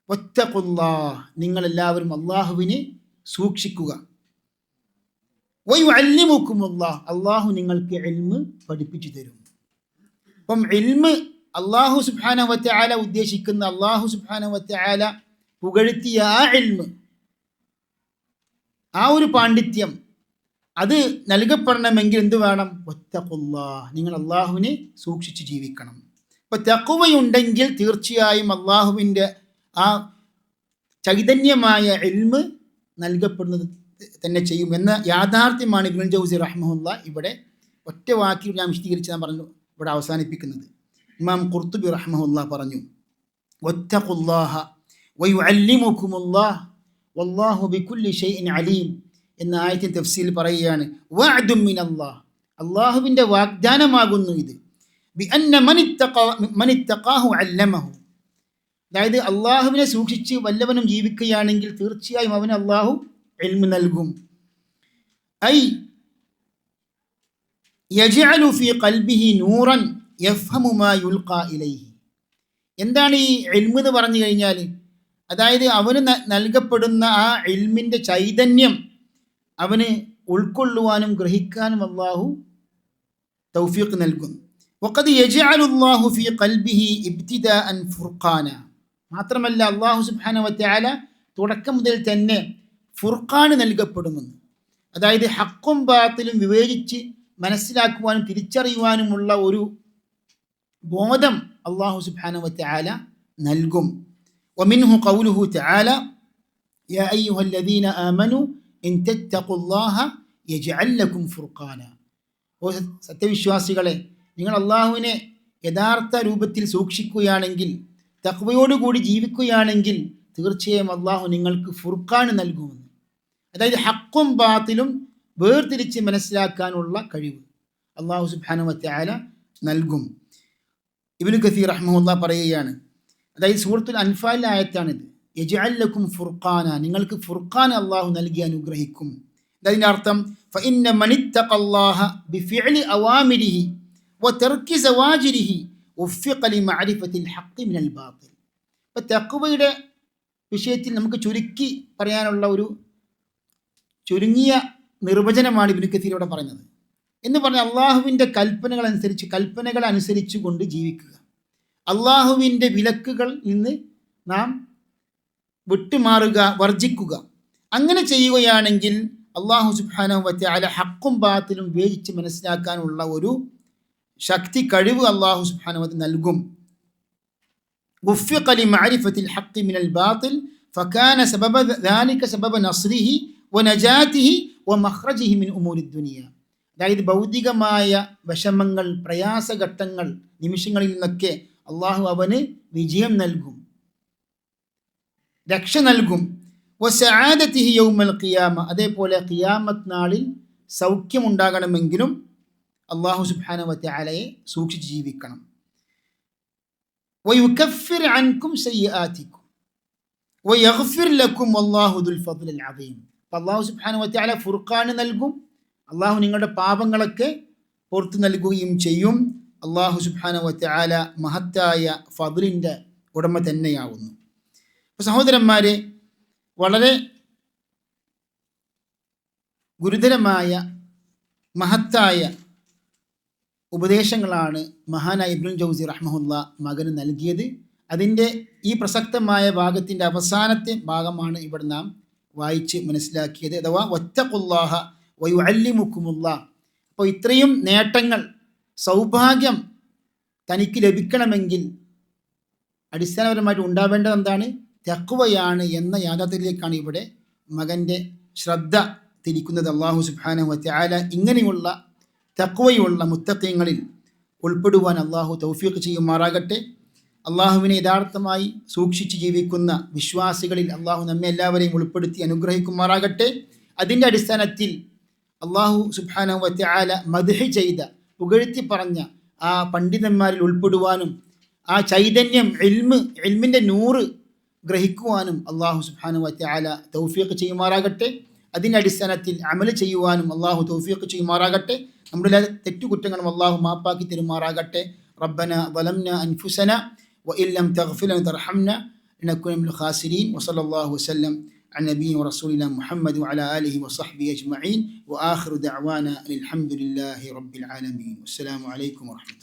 Speaker 1: വത്തഖുല്ലാഹ്, നിങ്ങളെല്ലാവരും അള്ളാഹുവിനെ സൂക്ഷിക്കുക. വയുഅല്ലിമുകുമുല്ലാഹ്, അള്ളാഹു നിങ്ങൾക്ക് ഇൽമ് പഠിപ്പിച്ചു തരും. അപ്പം ഇൽമ് അള്ളാഹു സുബ്ഹാനഹു വതആല ഉദ്ദേശിക്കുന്ന, അള്ളാഹു സുബ്ഹാനഹു വതആല പുകഴ്ത്തിയ ആ ഇൽമ്, ആ ഒരു പാണ്ഡിത്യം അത് നൽകപ്പെടണമെങ്കിൽ എന്ത് വേണം? വത്തഖുല്ലാഹ്, നിങ്ങൾ അള്ളാഹുവിനെ സൂക്ഷിച്ച് ജീവിക്കണം. അപ്പോൾ തഖ്വയുണ്ടെങ്കിൽ തീർച്ചയായും അള്ളാഹുവിൻ്റെ ആ ചൈതന്യമായ ഇൽമ് നൽകപ്പെടുന്നത് തന്നെ ചെയ്യും എന്ന യാഥാർത്ഥ്യമാണ് ഇബ്നുൽ ജൗസി റഹ്മഹുല്ലാ ഇവിടെ ഒറ്റ വാക്കിൽ ഞാൻ വിശദീകരിച്ച് ഞാൻ പറഞ്ഞു ഇവിടെ അവസാനിപ്പിക്കുന്നത്. ഇമാം ഖുർത്തുബി റഹ്മഹുല്ലാ പറഞ്ഞു, വത്തഖുല്ലാഹ വയുഅല്ലിമുകുമുല്ലാഹ് വല്ലാഹു ബികുല്ലി ഷൈഇൻ അലീം എന്ന ആയത്തിൻ തഫ്സീൽ പറയുകയാണ്, വഅദും മിനല്ലാഹ്, അള്ളാഹുവിൻ്റെ വാഗ്ദാനമാകുന്നു ഇത്. ബിഅന്ന മനിത്തഖാഹു അല്ലമഹു, അതായത് അള്ളാഹുവിനെ സൂക്ഷിച്ച് വല്ലവനും ജീവിക്കുകയാണെങ്കിൽ തീർച്ചയായും അവന് അള്ളാഹു ഇൽമ് നൽകും. ഐ യജ്അലു ഫീ ഖൽബിഹി നൂറൻ യഫ്ഹമു മാ യുൽഖാ ഇലൈഹി. എന്താണ് ഈ ഇൽമ് എന്ന് പറഞ്ഞു കഴിഞ്ഞാൽ? അതായത് അവന് നൽകപ്പെടുന്ന ആ ഇൽമിൻ്റെ ചൈതന്യം അവന് ഉൾക്കൊള്ളുവാനും ഗ്രഹിക്കാനും അള്ളാഹു തൗഫീഖ് നൽകും. വഖദ് യജ്അലുല്ലാഹു ഫീ ഖൽബിഹി ഇബ്തിദാഅൻ ഫുർഖാന. മാത്രമല്ല അള്ളാഹു സുബ്ഹാനഹു വതആല തുടക്കം മുതൽ തന്നെ ഫുർഖാൻ നൽകപ്പെടുമെന്ന്, അതായത് ഹക്കും ബാത്തിലും വിവേചിച്ച് മനസ്സിലാക്കുവാനും തിരിച്ചറിയുവാനുമുള്ള ഒരു ബോധം അള്ളാഹു സുബ്ഹാനഹു വതആല നൽകും. വമിൻഹു ഖൗലുഹു തആല യാ അയ്യുഹല്ലദീന ആമനു ഇൻ തത്തഖുല്ലാഹ യജ്അൽ ലക്കും ഫുർഖാന. ഓ സത്യവിശ്വാസികളെ, നിങ്ങൾ അള്ളാഹുവിനെ യഥാർത്ഥ രൂപത്തിൽ സൂക്ഷിക്കുകയാണെങ്കിൽ, തഖ്വയോടുകൂടി ജീവിക്കുകയാണെങ്കിൽ തീർച്ചയായും അള്ളാഹു നിങ്ങൾക്ക് ഫുർഖാൻ നൽകുമെന്ന്, അതായത് ഹക്കും ബാത്തിലും വേർതിരിച്ച് മനസ്സിലാക്കാനുള്ള കഴിവ് അള്ളാഹു സുബ്ഹാനഹു വതആല നൽകും. ഇബ്നു കസീർ റഹ്മഹുല്ലാ പറയുകയാണ്, അതായത് സൂറത്തുൽ അൻഫാലിലെ ആയത്താണിത്, യജ്അൽ ലക്കും ഫുർഖാന, നിങ്ങൾക്ക് ഫുർഖാൻ അള്ളാഹു നൽകി അനുഗ്രഹിക്കും. അതിൻ്റെ അർത്ഥം ഫഇന്ന മനിത്തഖല്ലാഹ ബിഫിഅലി അവാമിരിഹി വതർക്കി സവാജിരിഹി ഉഫ്ഫിഖ ലിമഅരിഫത്തിൽ ഹഖ് മിനൽ ബാത്തിൽ. അപ്പോൾ തഖ്വയുടെ വിഷയത്തിൽ നമുക്ക് ചുരുക്കി പറയാനുള്ള ഒരു ചുരുങ്ങിയ നിർവചനമാണ് ഇബ്നു കസീർ ഇവിടെ പറയുന്നത്. എന്ന് പറഞ്ഞാൽ അള്ളാഹുവിൻ്റെ കൽപ്പനകൾ അനുസരിച്ചു കൊണ്ട് ജീവിക്കുക, അള്ളാഹുവിൻ്റെ വിലക്കുകൾ നിന്ന് നാം വിട്ടുമാറുക, വർജിക്കുക. അങ്ങനെ ചെയ്യുകയാണെങ്കിൽ അള്ളാഹു സുബ്ഹാനഹു വതആല ഹക്കും ബാത്തിലും വിവേചിച്ച് മനസ്സിലാക്കാനുള്ള ഒരു ശക്തി, കഴിവ് അല്ലാഹു സുബ്ഹാനഹു വ തആല നൽകും. وفق لمعرفة الحق من الباطل فكان سبب ذلك سبب نصره ونجاته ومخرجه من أمور الدنيا. അതായത് ഭൗതികമായ വിഷമങ്ങൾ, പ്രയാസഘട്ടങ്ങൾ, നിമിഷങ്ങളിൽ നിന്നൊക്കെ അള്ളാഹു അവന് വിജയം നൽകും, രക്ഷ നൽകും. വസആദതിഹി യൗമൽ ഖിയാമ, അതേപോലെ ഖിയാമത്ത് നാളിൽ സൗഖ്യമുണ്ടാകണമെങ്കിലും അള്ളാഹു സുബ്ഹാനഹു വ തആലയെ സൂക്ഷിച്ച് ജീവിക്കണം. വയുകഫിർ അൻകും സയ്യിആതികും വയഗ്ഫിർ ലക്കും വല്ലാഹു ദുൽ ഫദ്ലിൽ അദീം. അള്ളാഹു സുബ്ഹാനഹു വ തആല ഫുർഖാൻ നൽകും. അള്ളാഹു നിങ്ങളുടെ പാപങ്ങളൊക്കെ പുറത്തു നൽകുകയും ചെയ്യും. അള്ളാഹു സുബ്ഹാനഹു വ തആല മഹത്തായ ഫദ്ലിൻ്റെ ഉടമ തന്നെയാവുന്നു. അപ്പോൾ സഹോദരന്മാരെ, വളരെ ഗുരുതരമായ മഹത്തായ ഉപദേശങ്ങളാണ് മഹാനായ ഇബ്നുൽ ജൗസി റഹ്മഹുല്ല മകന് നൽകിയത്. അതിൻ്റെ ഈ പ്രസക്തമായ ഭാഗത്തിൻ്റെ അവസാനത്തെ ഭാഗമാണ് ഇവിടെ നാം വായിച്ച് മനസ്സിലാക്കിയത്. അഥവാ വത്തഖുല്ലാഹ വയുഅല്ലിമുക്കുമുല്ലാഹ്. അപ്പോൾ ഇത്രയും നേട്ടങ്ങൾ, സൗഭാഗ്യം തനിക്ക് ലഭിക്കണമെങ്കിൽ അടിസ്ഥാനപരമായിട്ട് ഉണ്ടാവേണ്ടത് എന്താണ്? തഖ്വയാണ് എന്ന യാഥാർത്ഥ്യത്തിലേക്കാണ് ഇവിടെ മകൻ്റെ ശ്രദ്ധ തിരിക്കുന്നത്. അല്ലാഹു സുബ്ഹാനഹു വ തആല ഇങ്ങനെയുള്ള തഖ്വയുള്ള മുത്തഖീങ്ങളിൽ ഉൾപ്പെടുവാൻ അള്ളാഹു തൗഫീഖ് ചെയ്യുമാറാകട്ടെ. അള്ളാഹുവിനെ യഥാർത്ഥമായി സൂക്ഷിച്ച് ജീവിക്കുന്ന വിശ്വാസികളിൽ അള്ളാഹു നമ്മെ എല്ലാവരെയും ഉൾപ്പെടുത്തി അനുഗ്രഹിക്കുമാറാകട്ടെ. അതിൻ്റെ അടിസ്ഥാനത്തിൽ അള്ളാഹു സുബ്ഹാനഹു വ തആല മദ്ഹ് ചെയ്ത, പുകഴ്ത്തി പറഞ്ഞ ആ പണ്ഡിതന്മാരിൽ ഉൾപ്പെടുവാനും ആ ചൈതന്യം, ഇൽമിൻ്റെ നൂറ് ഗ്രഹിക്കുവാനും അള്ളാഹു സുബ്ഹാനഹു വ തആല തൗഫീഖ് ചെയ്യുമാറാകട്ടെ. അതിൻ്റെ അടിസ്ഥാനത്തിൽ അമൽ ചെയ്യുവാനും അള്ളാഹു തൗഫീഖ് ചെയ്യുമാറാകട്ടെ. നമ്മുടെ എല്ലാ തെറ്റുകുറ്റങ്ങളും അള്ളാഹു മാപ്പാക്കി തരുമാറാകട്ടെ. റബ്ബന ളലംന അൻഫുസന വഇൻ ലം തഗ്ഫിർ ലനാ തർഹംന ലനകൂന മിനൽ ഖാസിരീൻ. വസല്ലല്ലാഹു വസല്ലം അലാ നബിയിന വറസൂലിന മുഹമ്മദ് വഅലാ ആലിഹി വസഹ്ബിഹി അജ്മഈൻ. വആഖിറു ദഅവാന അൽഹംദുലില്ലാഹി റബ്ബിൽ ആലമീൻ. അസ്സലാമു അലൈക്കും വറഹ്മത്തുള്ളാഹി.